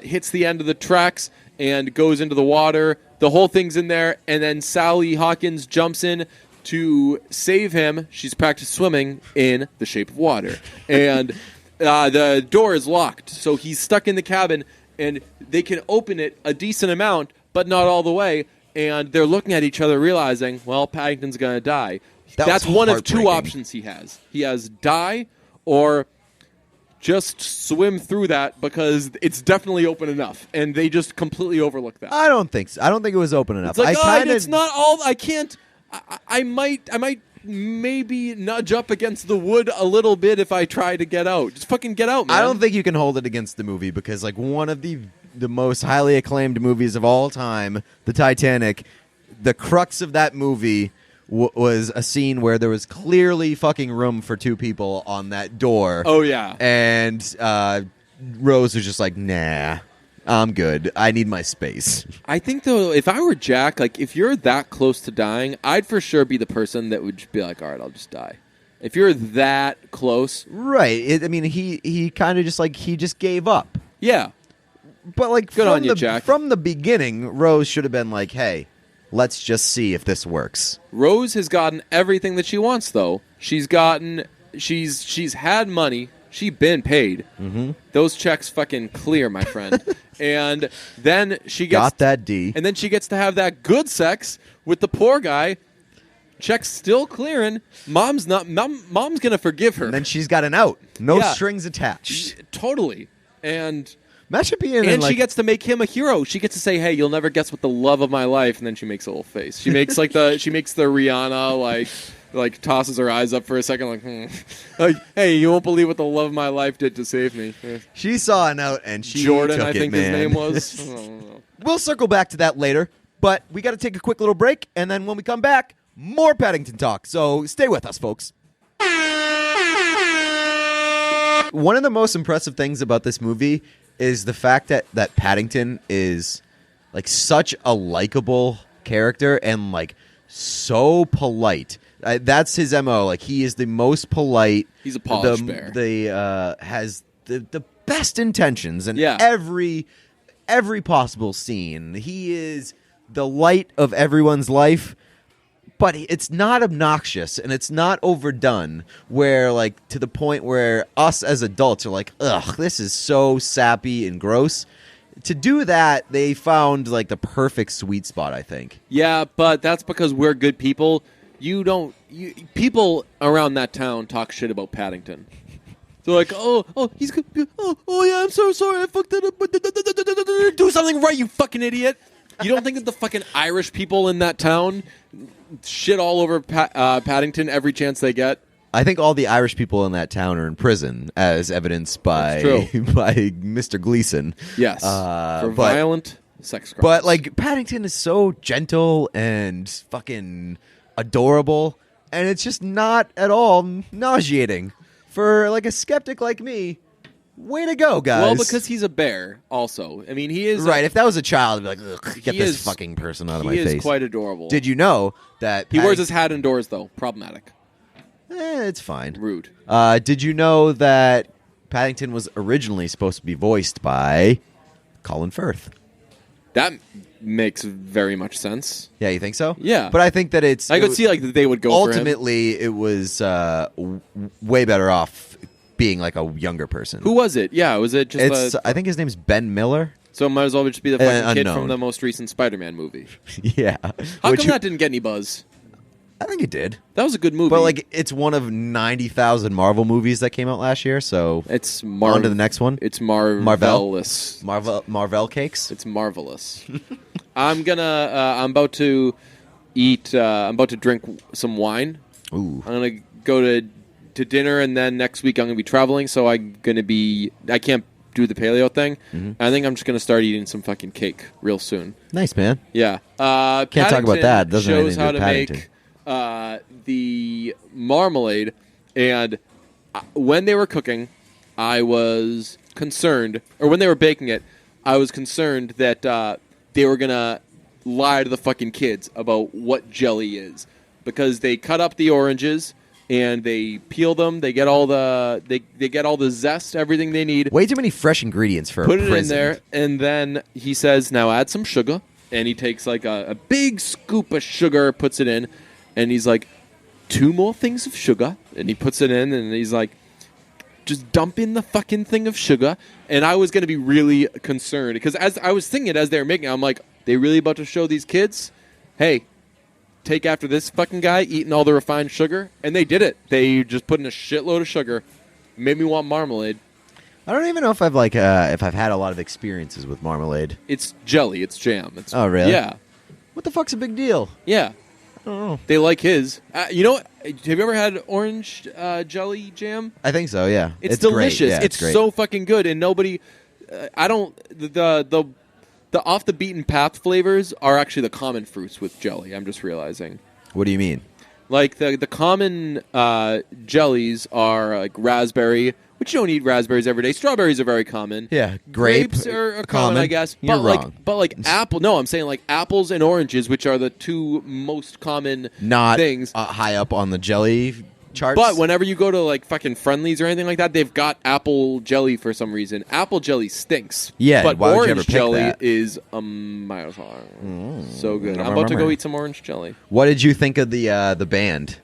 S1: hits the end of the tracks and goes into the water. The whole thing's in there, and then Sally Hawkins jumps in to save him. She's practiced swimming in The Shape of Water. And the door is locked, so he's stuck in the cabin, and they can open it a decent amount, but not all the way. And they're looking at each other, realizing, well, Paddington's going to die. That's one of two options he has. He has die or just swim through that, because it's definitely open enough, and they just completely overlook that.
S2: I don't think so. I don't think it was open enough.
S1: It's it's not all. I can't. I might maybe nudge up against the wood a little bit if I try to get out. Just fucking get out, man.
S2: I don't think you can hold it against the movie, because one of the most highly acclaimed movies of all time, The Titanic, the crux of that movie was a scene where there was clearly fucking room for two people on that door.
S1: Oh, yeah.
S2: And Rose was just like, nah, I'm good. I need my space.
S1: I think, though, if I were Jack, if you're that close to dying, I'd for sure be the person that would just be like, all right, I'll just die. If you're that close.
S2: Right. He kind of just he just gave up.
S1: Yeah.
S2: But
S1: good on you, Jack.
S2: From the beginning, Rose should have been like, hey, let's just see if this works.
S1: Rose has gotten everything that she wants, though. She's had money. She's been paid.
S2: Mm-hmm.
S1: Those checks fucking clear, my friend. And then she gets
S2: got that D.
S1: And then she gets to have that good sex with the poor guy. Checks still clearing. Mom's gonna forgive her.
S2: And then she's got an out. No strings attached.
S1: Totally. And
S2: that should be in.
S1: And she gets to make him a hero. She gets to say, "Hey, you'll never guess what the love of my life." And then she makes a little face. She makes the Rihanna tosses her eyes up for a second, hey, you won't believe what the love of my life did to save me.
S2: She saw an out, and she
S1: Jordan,
S2: took
S1: I think
S2: it,
S1: his
S2: man.
S1: name was. I don't know.
S2: We'll circle back to that later, but we got to take a quick little break, and then when we come back, more Paddington talk. So stay with us, folks. One of the most impressive things about this movie is the fact that Paddington is such a likable character and so polite. That's his MO. He is the most polite.
S1: He's a polished bear.
S2: Has the best intentions in every possible scene. He is the light of everyone's life, but it's not obnoxious and it's not overdone. Where to the point where us as adults are like, ugh, this is so sappy and gross. To do that, they found the perfect sweet spot, I think.
S1: Yeah, but that's because we're good people. People around that town talk shit about Paddington. They're like, oh, he's good. Oh, yeah, I'm so sorry. I fucked it up. didn't do something right, you fucking idiot. You don't think that the fucking Irish people in that town shit all over Paddington every chance they get?
S2: I think all the Irish people in that town are in prison, as evidenced by Mr. Gleason.
S1: Yes, for violent sex crimes.
S2: But like Paddington is so gentle and fucking adorable, and it's just not at all nauseating for like a skeptic like me. Way to go, guys!
S1: Well, because he's a bear. Also, I mean, he is
S2: right. If that was a child, I'd be like, ugh, get this fucking person out of my face.
S1: He is quite adorable.
S2: Did you know that
S1: he wears his hat indoors though? Problematic.
S2: It's fine.
S1: Rude.
S2: Did you know that Paddington was originally supposed to be voiced by Colin Firth?
S1: That makes very much sense.
S2: Yeah, you think so?
S1: Yeah.
S2: But I think that
S1: I could see like that they would go
S2: ultimately, for him. It was way better off being like a younger person.
S1: Who was it? Yeah, was it just
S2: I think his name's Ben Miller.
S1: So it might as well just be the fucking kid from the most recent Spider-Man movie.
S2: Yeah.
S1: How come that didn't get any buzz?
S2: I think it did.
S1: That was a good movie.
S2: But like, it's one of 90,000 Marvel movies that came out last year, so
S1: it's
S2: on to the next one.
S1: It's marvelous.
S2: Marvel cakes?
S1: It's marvelous. I'm about to eat, I'm about to drink some wine.
S2: Ooh.
S1: I'm going to go to dinner, and then next week I'm going to be traveling, so I can't do the paleo thing. Mm-hmm. I think I'm just going to start eating some fucking cake real soon.
S2: Nice, man.
S1: Yeah.
S2: Can't talk about that. Doesn't
S1: shows
S2: have anything
S1: how
S2: to do
S1: to
S2: with
S1: make the marmalade, and when they were cooking, I was concerned, or when they were baking it, I was concerned that they were gonna lie to the fucking kids about what jelly is, because they cut up the oranges and they peel them. They get all the they get all the zest, everything they need.
S2: Way too many fresh ingredients for
S1: put
S2: a
S1: it
S2: prison.
S1: in there, and then he says, "Now add some sugar." And he takes like a big scoop of sugar, puts it in. And he's like, 2 more things of sugar. And he puts it in, and he's like, just dump in the fucking thing of sugar. And I was going to be really concerned. Because as I was thinking it as they were making it, I'm like, they really about to show these kids, hey, take after this fucking guy eating all the refined sugar? And they did it. They just put in a shitload of sugar. Made me want marmalade.
S2: I don't even know if I've had a lot of experiences with marmalade.
S1: It's jelly. It's jam.
S2: Oh, really?
S1: Yeah.
S2: What the fuck's a big deal?
S1: Yeah.
S2: I don't know.
S1: They like his. You know, have you ever had orange jelly jam?
S2: I think so, yeah.
S1: It's delicious.
S2: Yeah,
S1: it's
S2: great.
S1: so fucking good, and nobody. The off the beaten path flavors are actually the common fruits with jelly. I'm just realizing.
S2: What do you mean?
S1: Like the common jellies are like raspberry, which you don't eat raspberries every day. Strawberries are very common.
S2: Yeah,
S1: grapes are common, I guess.
S2: You're
S1: wrong.
S2: wrong.
S1: But like apple. No, I'm saying like apples and oranges, which are the 2 most common things.
S2: Not high up on the jelly charts.
S1: But whenever you go to like fucking Friendlies or anything like that, they've got apple jelly for some reason. Apple jelly stinks.
S2: Yeah,
S1: but
S2: why would
S1: orange
S2: you ever pick
S1: jelly
S2: that?
S1: is so good. I'm about to go eat some orange jelly.
S2: What did you think of the band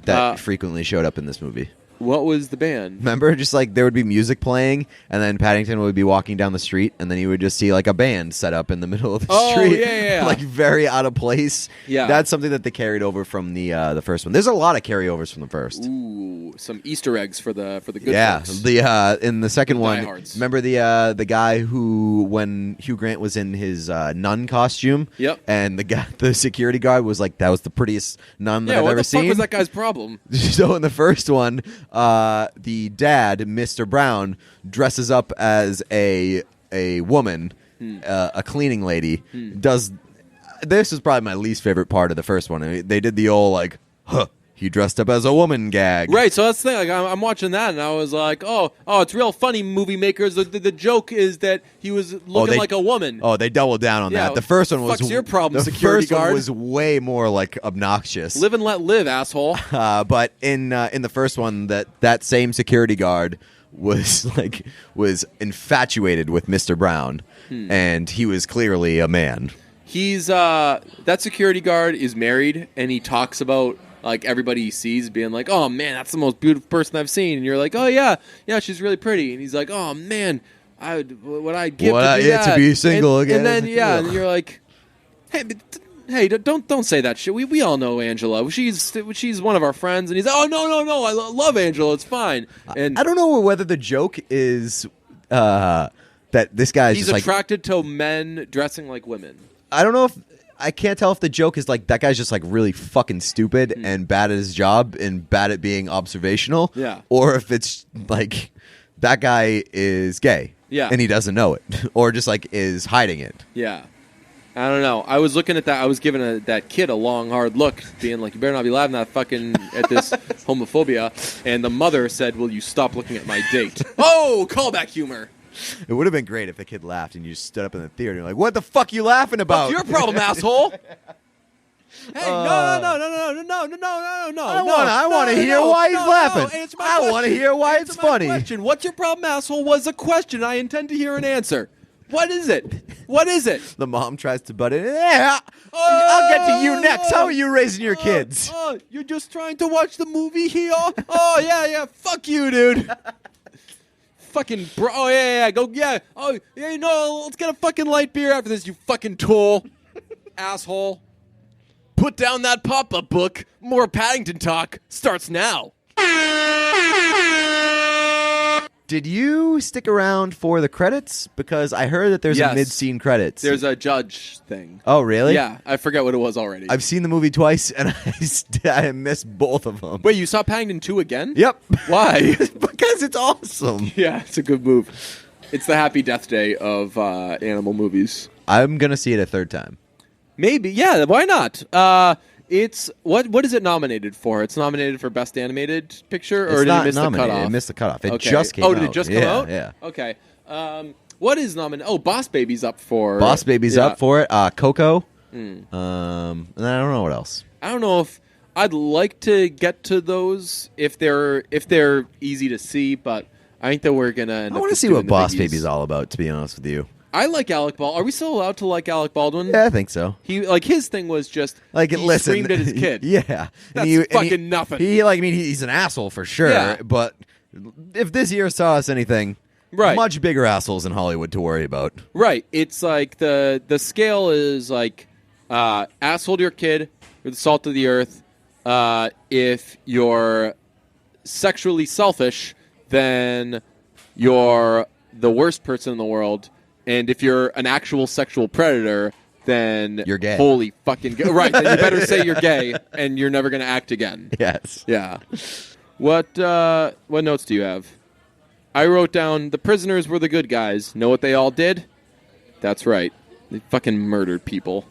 S2: that frequently showed up in this movie?
S1: What was the band?
S2: Remember, just like there would be music playing, and then Paddington would be walking down the street, and then you would just see like a band set up in the middle of the street.
S1: Yeah.
S2: Like very out of place.
S1: Yeah.
S2: That's something that they carried over from the first one. There's a lot of carryovers from the first.
S1: Ooh, some Easter eggs for the good folks.
S2: In the second one,
S1: diehards.
S2: remember the guy who, when Hugh Grant was in his nun costume,
S1: yep,
S2: and the security guard was like, that was the prettiest nun that I've ever seen.
S1: What the fuck was that guy's problem?
S2: So in the first one, the dad, Mr. Brown, dresses up as a woman, a cleaning lady. Does this is probably my least favorite part of the first one. I mean, they did the old like, he dressed up as a woman gag.
S1: Right, so that's the thing. Like, I'm watching that, and I was like, oh, it's real funny, movie makers. The joke is that he was looking like a woman.
S2: Oh, they doubled down on that. The first one was...
S1: What's your problem,
S2: the
S1: security guard?
S2: The first one was way more, like, obnoxious.
S1: Live and let live, asshole.
S2: But in the first one, that same security guard was infatuated with Mr. Brown, and he was clearly a man.
S1: He's... that security guard is married, and he talks about... like everybody he sees being like, oh man, that's the most beautiful person I've seen, and you're like, oh yeah, she's really pretty, and he's like, oh man, what I'd give to do that.
S2: To be single again,
S1: and then and you're like, hey, don't say that shit. We all know Angela. She's one of our friends, and he's like, oh no, I love Angela. It's fine. And
S2: I don't know whether the joke is that this guy is
S1: He's
S2: just like
S1: attracted to men dressing like women.
S2: I don't know if I can't tell if the joke is like that guy's just like really fucking stupid and bad at his job and bad at being observational.
S1: Yeah.
S2: Or if it's like that guy is gay.
S1: Yeah.
S2: And he doesn't know it. Or just like is hiding it.
S1: Yeah. I don't know. I was looking at that. I was giving that kid a long, hard look, being like, you better not be laughing at this homophobia. And the mother said, will you stop looking at my date? Oh, callback humor.
S2: It would have been great if the kid laughed and you just stood up in the theater and you're like, what the fuck you laughing about?
S1: What's your problem, asshole? Hey, no.
S2: I want to hear why he's laughing. I want to hear why it's funny.
S1: Question. What's your problem, asshole? Was a question. I intend to hear an answer. What is it? What is it?
S2: The mom tries to butt in. Yeah, I'll get to you next. How are you raising your kids?
S1: You're just trying to watch the movie here? Oh, yeah. Fuck you, dude. Fucking bro. Oh, yeah. Go, yeah. Oh, yeah, no, let's get a fucking light beer after this, you fucking tool. Asshole. Put down that pop-up book. More Paddington talk starts now.
S2: Did you stick around for the credits? Because I heard that there's a mid-scene credits.
S1: There's a judge thing.
S2: Oh, really?
S1: Yeah, I forget what it was already.
S2: I've seen the movie twice, and I missed both of them.
S1: Wait, you saw Paddington 2 again?
S2: Yep.
S1: Why?
S2: Because it's awesome.
S1: Yeah, it's a good move. It's the happy death day of animal movies.
S2: I'm going to see it a third time.
S1: Maybe. Yeah, why not? It's what is it nominated for? It's nominated for Best Animated Picture, or
S2: it's
S1: did
S2: not
S1: it miss
S2: nominated.
S1: the cutoff?
S2: It missed the cutoff. It
S1: okay.
S2: just came out.
S1: Oh, did it just come out?
S2: Yeah.
S1: Okay. What is nominated? Oh, Boss Baby's up for.
S2: Boss Baby's up for it. Coco. And I don't know what else.
S1: I don't know if I'd like to get to those if they're easy to see, but I think that we're gonna.
S2: I want to see what Boss Baby's all about. To be honest with you.
S1: I like Alec Baldwin. Are we still allowed to like Alec Baldwin?
S2: Yeah, I think so.
S1: His thing was just he screamed at his kid.
S2: Yeah,
S1: that's fucking nothing.
S2: He's an asshole for sure. Yeah. But if this year saw us anything, much bigger assholes in Hollywood to worry about.
S1: Right. It's like the scale is like asshole to your kid, you're the salt of the earth. If you're sexually selfish, then you're the worst person in the world. And if you're an actual sexual predator, then
S2: you're gay.
S1: Holy fucking right. Then you better say you're gay, and you're never going to act again.
S2: Yes.
S1: Yeah. What notes do you have? I wrote down the prisoners were the good guys. Know what they all did? That's right. They fucking murdered people.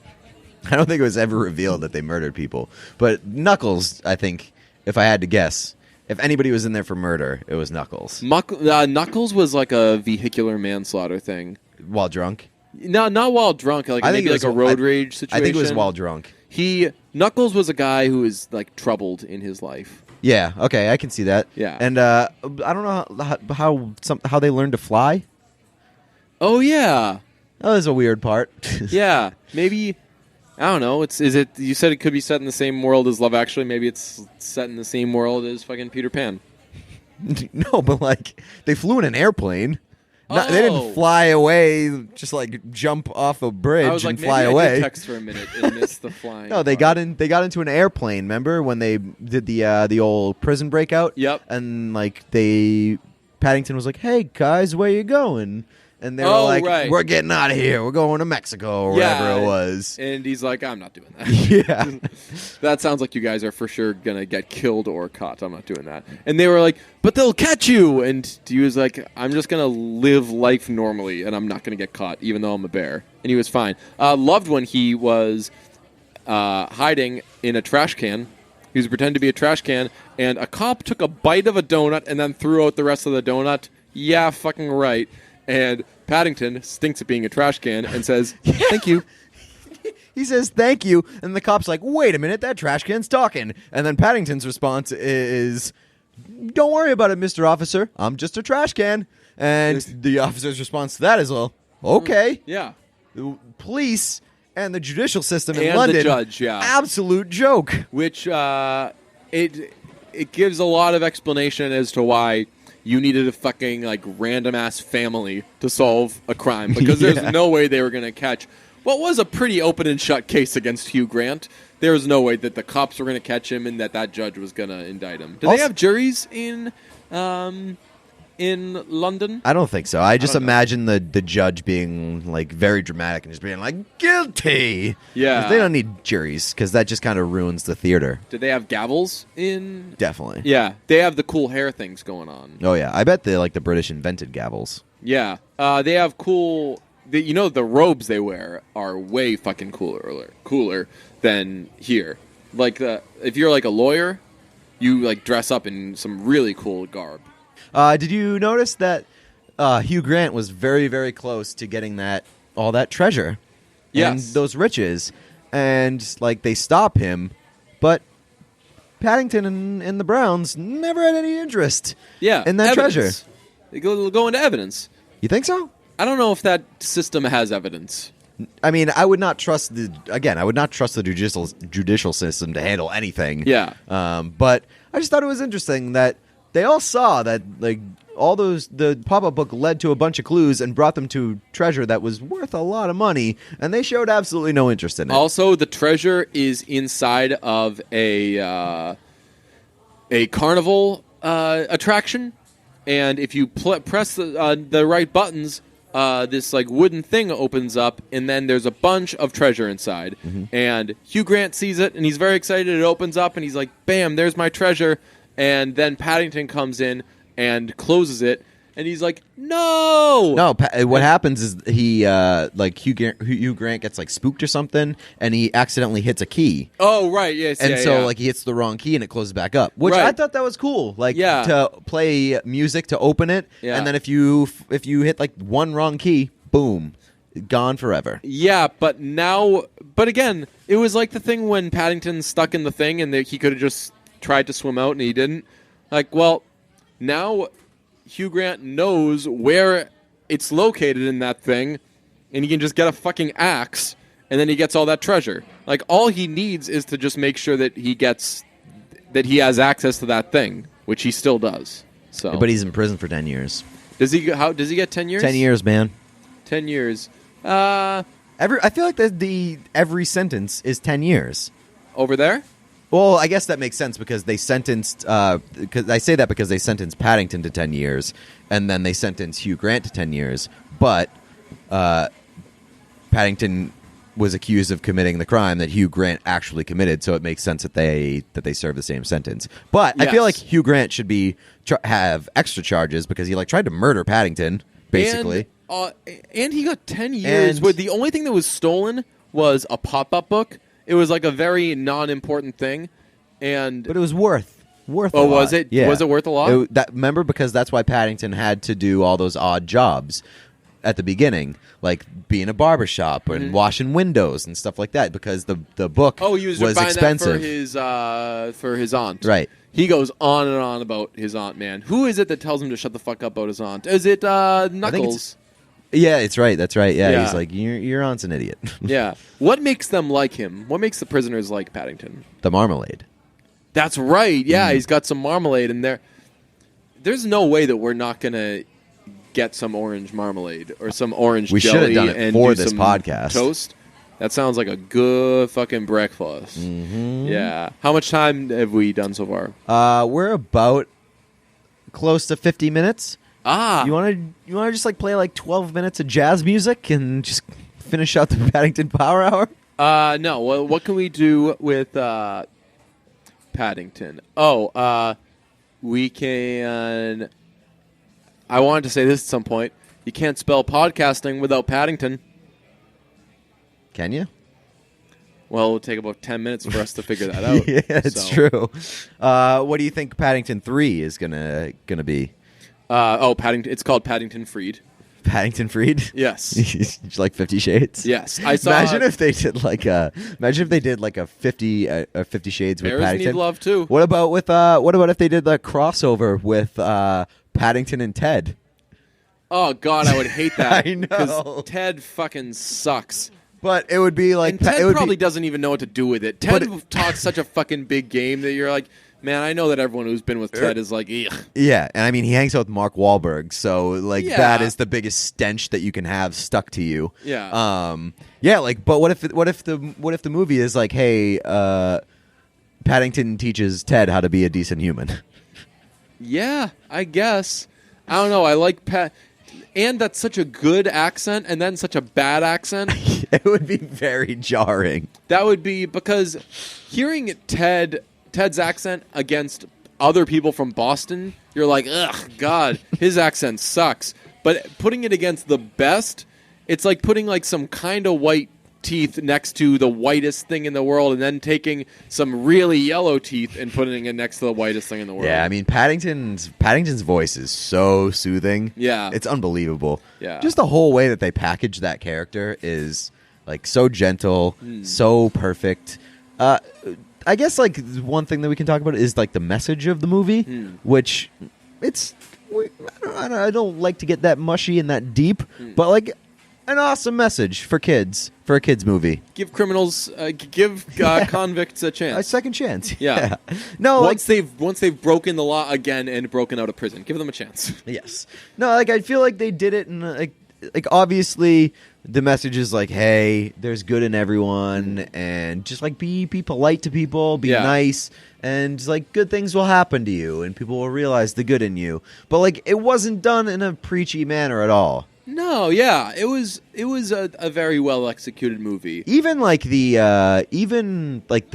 S2: I don't think it was ever revealed that they murdered people. But Knuckles, I think, if I had to guess, if anybody was in there for murder, it was Knuckles.
S1: Knuckles was like a vehicular manslaughter thing.
S2: While drunk?
S1: No, not while drunk. Like maybe like a road rage situation.
S2: I think it was while drunk.
S1: Knuckles was a guy who was like troubled in his life.
S2: Yeah. Okay, I can see that.
S1: Yeah.
S2: And I don't know how they learned to fly.
S1: Oh yeah.
S2: That was a weird part.
S1: Yeah. Maybe. I don't know. You said it could be set in the same world as Love Actually. Maybe it's set in the same world as fucking Peter Pan.
S2: No, but like they flew in an airplane. They didn't fly away, just like jump off a bridge and fly away.
S1: I did text for a minute and missed the flying.
S2: No, they got into an airplane. Remember when they did the old prison breakout?
S1: Yep.
S2: And like Paddington was like, "Hey guys, where you going?" And they were like, "We're getting out of here. We're going to Mexico or wherever it was."
S1: And he's like, "I'm not doing that."
S2: Yeah.
S1: That sounds like you guys are for sure going to get killed or caught. I'm not doing that. And they were like, "But they'll catch you." And he was like, "I'm just going to live life normally and I'm not going to get caught even though I'm a bear." And he was fine. Loved when he was hiding in a trash can. He was pretending to be a trash can and a cop took a bite of a donut and then threw out the rest of the donut. Yeah, fucking right. And Paddington stinks at being a trash can and says, "Thank you."
S2: He says, "Thank you." And the cop's like, "Wait a minute, that trash can's talking." And then Paddington's response is, "Don't worry about it, Mr. Officer. I'm just a trash can." And the officer's response to that is, "Well, okay."
S1: Yeah.
S2: The police and the judicial system in
S1: and
S2: London.
S1: The judge, yeah.
S2: Absolute joke.
S1: Which it gives a lot of explanation as to why you needed a fucking like random ass family to solve a crime because there's no way they were going to catch what was a pretty open and shut case against Hugh Grant. There was no way that the cops were going to catch him and that judge was going to indict him. Did they have juries in in London?
S2: I don't think so. I just
S1: don't know.
S2: imagine the judge being like very dramatic and just being like guilty.
S1: Yeah.
S2: 'Cause they don't need juries because that just kind of ruins the theater.
S1: Did they have gavels in?
S2: Definitely.
S1: Yeah, they have the cool hair things going on.
S2: Oh yeah, I bet the British invented gavels.
S1: Yeah, they have cool. The robes they wear are way fucking cooler than here. Like if you're like a lawyer, you like dress up in some really cool garb.
S2: Did you notice that Hugh Grant was very, very close to getting all that treasure and
S1: Yes.
S2: those riches, and like they stop him, but Paddington and the Browns never had any interest
S1: Yeah,
S2: in that
S1: evidence.
S2: treasure.
S1: They go into evidence.
S2: You think so?
S1: I don't know if that system has evidence.
S2: I mean, I would not trust the judicial system to handle anything.
S1: Yeah.
S2: But I just thought it was interesting that they all saw that like the pop-up book led to a bunch of clues and brought them to treasure that was worth a lot of money, and they showed absolutely no interest in it.
S1: Also, the treasure is inside of a carnival attraction, and if you press the right buttons, this like wooden thing opens up, and then there's a bunch of treasure inside.
S2: Mm-hmm.
S1: And Hugh Grant sees it, and he's very excited. It opens up, and he's like, "Bam! There's my treasure." And then Paddington comes in and closes it, and he's like, "No!"
S2: No, what happens is Hugh Grant gets like spooked or something, and he accidentally hits a key.
S1: Oh, right, yes,
S2: And
S1: yeah,
S2: so,
S1: yeah.
S2: like, he hits the wrong key and it closes back up, which
S1: Right.
S2: I thought that was cool. Like,
S1: Yeah.
S2: to play music to open it,
S1: Yeah.
S2: and then if you hit like one wrong key, boom, gone forever.
S1: Yeah, but again, it was like the thing when Paddington's stuck in the thing and he could have just tried to swim out and he didn't. Like, well, now Hugh Grant knows where it's located in that thing, and he can just get a fucking axe, and then he gets all that treasure. Like, all he needs is to just make sure that he has access to that thing, which he still does. So,
S2: But he's in prison for 10 years.
S1: does he get 10 years?
S2: 10 years, man.
S1: 10 years.
S2: I feel like every sentence is 10 years.
S1: Over there?
S2: Well, I guess that makes sense because they sentenced. Because I say that because they sentenced Paddington to 10 years, and then they sentenced Hugh Grant to 10 years. But Paddington was accused of committing the crime that Hugh Grant actually committed, so it makes sense that they serve the same sentence. But I feel like Hugh Grant should have extra charges because he tried to murder Paddington, basically.
S1: And he got 10 years.
S2: And-
S1: Where the only thing that was stolen was a pop-up book. It was like a very non-important thing. And
S2: But it was worth a lot.
S1: was it?
S2: Yeah.
S1: Was it worth a lot?
S2: Remember, because that's why Paddington had to do all those odd jobs at the beginning, like being a barbershop and washing windows and stuff like that, because the book
S1: he was buying
S2: expensive.
S1: that for his aunt.
S2: Right.
S1: He goes on and on about his aunt, man. Who is it that tells him to shut the fuck up about his aunt? Is it Knuckles?
S2: Yeah, it's right. That's right. Yeah,
S1: Yeah.
S2: he's like, your aunt's an idiot.
S1: Yeah. What makes them like him? What makes the prisoners like Paddington?
S2: The marmalade.
S1: That's right. Yeah, he's got some marmalade in there. There's no way that we're not going to get some orange marmalade or some orange
S2: We should
S1: jelly
S2: have done it
S1: and
S2: for
S1: do
S2: this
S1: some
S2: podcast.
S1: toast. That sounds like a good fucking breakfast.
S2: Mm-hmm.
S1: Yeah. How much time have we done so far?
S2: We're about close to 50 minutes.
S1: Ah.
S2: You want to just play 12 minutes of jazz music and just finish out the Paddington Power Hour?
S1: No. Well, what can we do with Paddington? We can... I wanted to say this at some point. You can't spell podcasting without Paddington.
S2: Can you?
S1: Well, it'll take about 10 minutes for us to figure that out.
S2: Yeah, it's
S1: So-
S2: true. What do you think Paddington 3 is gonna be?
S1: Paddington. It's called Paddington Freed.
S2: Paddington Freed?
S1: Yes.
S2: Like 50 Shades?
S1: Yes. I saw.
S2: Imagine if they did a 50 Shades with
S1: Bears
S2: Paddington.
S1: need love too.
S2: What about if they did the crossover with Paddington and Ted?
S1: Oh God, I would hate that.
S2: I know.
S1: Because Ted fucking sucks.
S2: But it would be like
S1: And Ted
S2: it would
S1: probably
S2: be,
S1: doesn't even know what to do with it. Ted talks such a fucking big game that you're like, man, I know that everyone who's been with Ted is like, ugh.
S2: Yeah, and I mean he hangs out with Mark Wahlberg, so
S1: Yeah.
S2: that is the biggest stench that you can have stuck to you.
S1: Yeah.
S2: But what if the movie is like, hey, Paddington teaches Ted how to be a decent human?
S1: Yeah, I guess. I don't know. I like and that's such a good accent, and then such a bad accent.
S2: It would be very jarring.
S1: That would be because hearing Ted's accent against other people from Boston, you're like, ugh, God, his accent sucks. But putting it against the best, it's like putting like some kind of white teeth next to the whitest thing in the world and then taking some really yellow teeth and putting it next to the whitest thing in the world.
S2: Yeah, I mean, Paddington's voice is so soothing.
S1: Yeah.
S2: It's unbelievable.
S1: Yeah.
S2: Just the whole way that they package that character is like so gentle, so perfect. I guess like one thing that we can talk about is like the message of the movie, which I don't like to get that mushy and that deep, but like an awesome message for kids, for a kids movie.
S1: Give criminals, convicts a chance,
S2: a second chance.
S1: Yeah.
S2: No,
S1: once they've broken the law again and broken out of prison, give them a chance.
S2: Yes. No, like I feel like they did it in like obviously the message is like, hey, there's good in everyone, and just like be polite to people, be nice, and like good things will happen to you, and people will realize the good in you. But like it wasn't done in a preachy manner at all.
S1: No, yeah, it was a very well executed movie.
S2: Even like the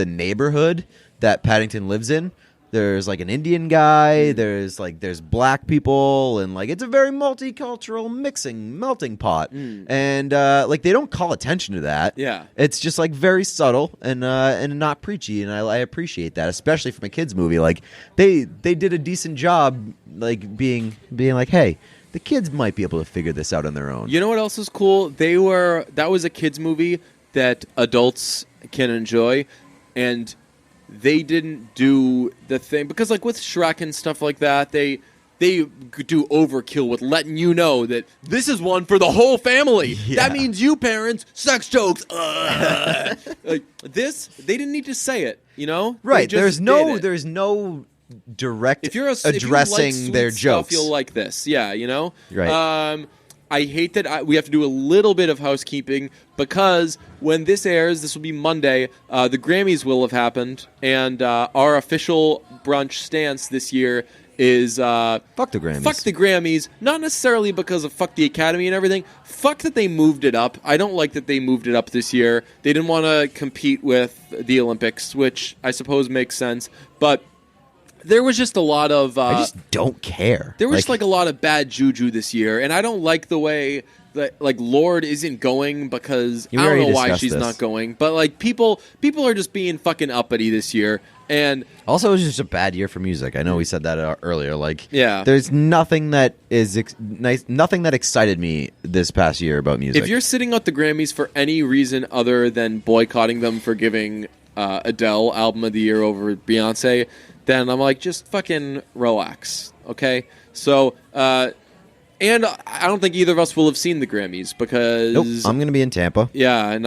S2: neighborhood that Paddington lives in, there's like an Indian guy, there's black people, and like it's a very multicultural melting pot. And like they don't call attention to that.
S1: Yeah, it's
S2: just like very subtle and not preachy, and I appreciate that, especially from a kids movie. Like they did a decent job, like being like, hey, the kids might be able to figure this out on their own.
S1: You know what else is cool? That was a kids movie that adults can enjoy, and they didn't do the thing because, like with Shrek and stuff like that, they do overkill with letting you know that this is one for the whole family. Yeah. That means you parents, sex jokes. Like this, they didn't need to say it. You know,
S2: right? There's no direct addressing their jokes.
S1: You'll like this, yeah. You know,
S2: right?
S1: I hate that we have to do a little bit of housekeeping because when this airs, this will be Monday. The Grammys will have happened, and our official brunch stance this year is
S2: fuck the Grammys.
S1: Fuck the Grammys, not necessarily because of fuck the Academy and everything. Fuck that they moved it up. I don't like that they moved it up this year. They didn't want to compete with the Olympics, which I suppose makes sense, but there was just a lot of...
S2: I just don't care.
S1: There was just a lot of bad juju this year, and I don't like the way that like Lorde isn't going because I don't know why she's not going, but like people are just being fucking uppity this year, and
S2: also it was just a bad year for music. I know we said that earlier. Like,
S1: yeah,
S2: there's nothing that is nothing that excited me this past year about music.
S1: If you're sitting out the Grammys for any reason other than boycotting them for giving Adele Album of the Year over Beyonce, then I'm like, just fucking relax, okay? So, and I don't think either of us will have seen the Grammys because...
S2: Nope, I'm going to be in Tampa.
S1: Yeah, and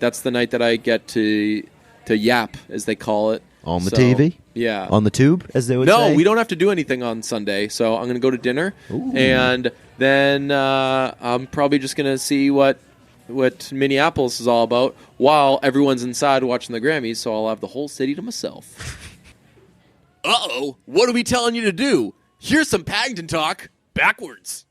S1: that's the night that I get to yap, as they call it.
S2: On the TV?
S1: Yeah.
S2: On the tube, as they would say?
S1: No, we don't have to do anything on Sunday, so I'm going to go to dinner.
S2: Ooh.
S1: And then I'm probably just going to see what Minneapolis is all about while everyone's inside watching the Grammys, so I'll have the whole city to myself. Uh-oh, what are we telling you to do? Here's some Paddington talk backwards.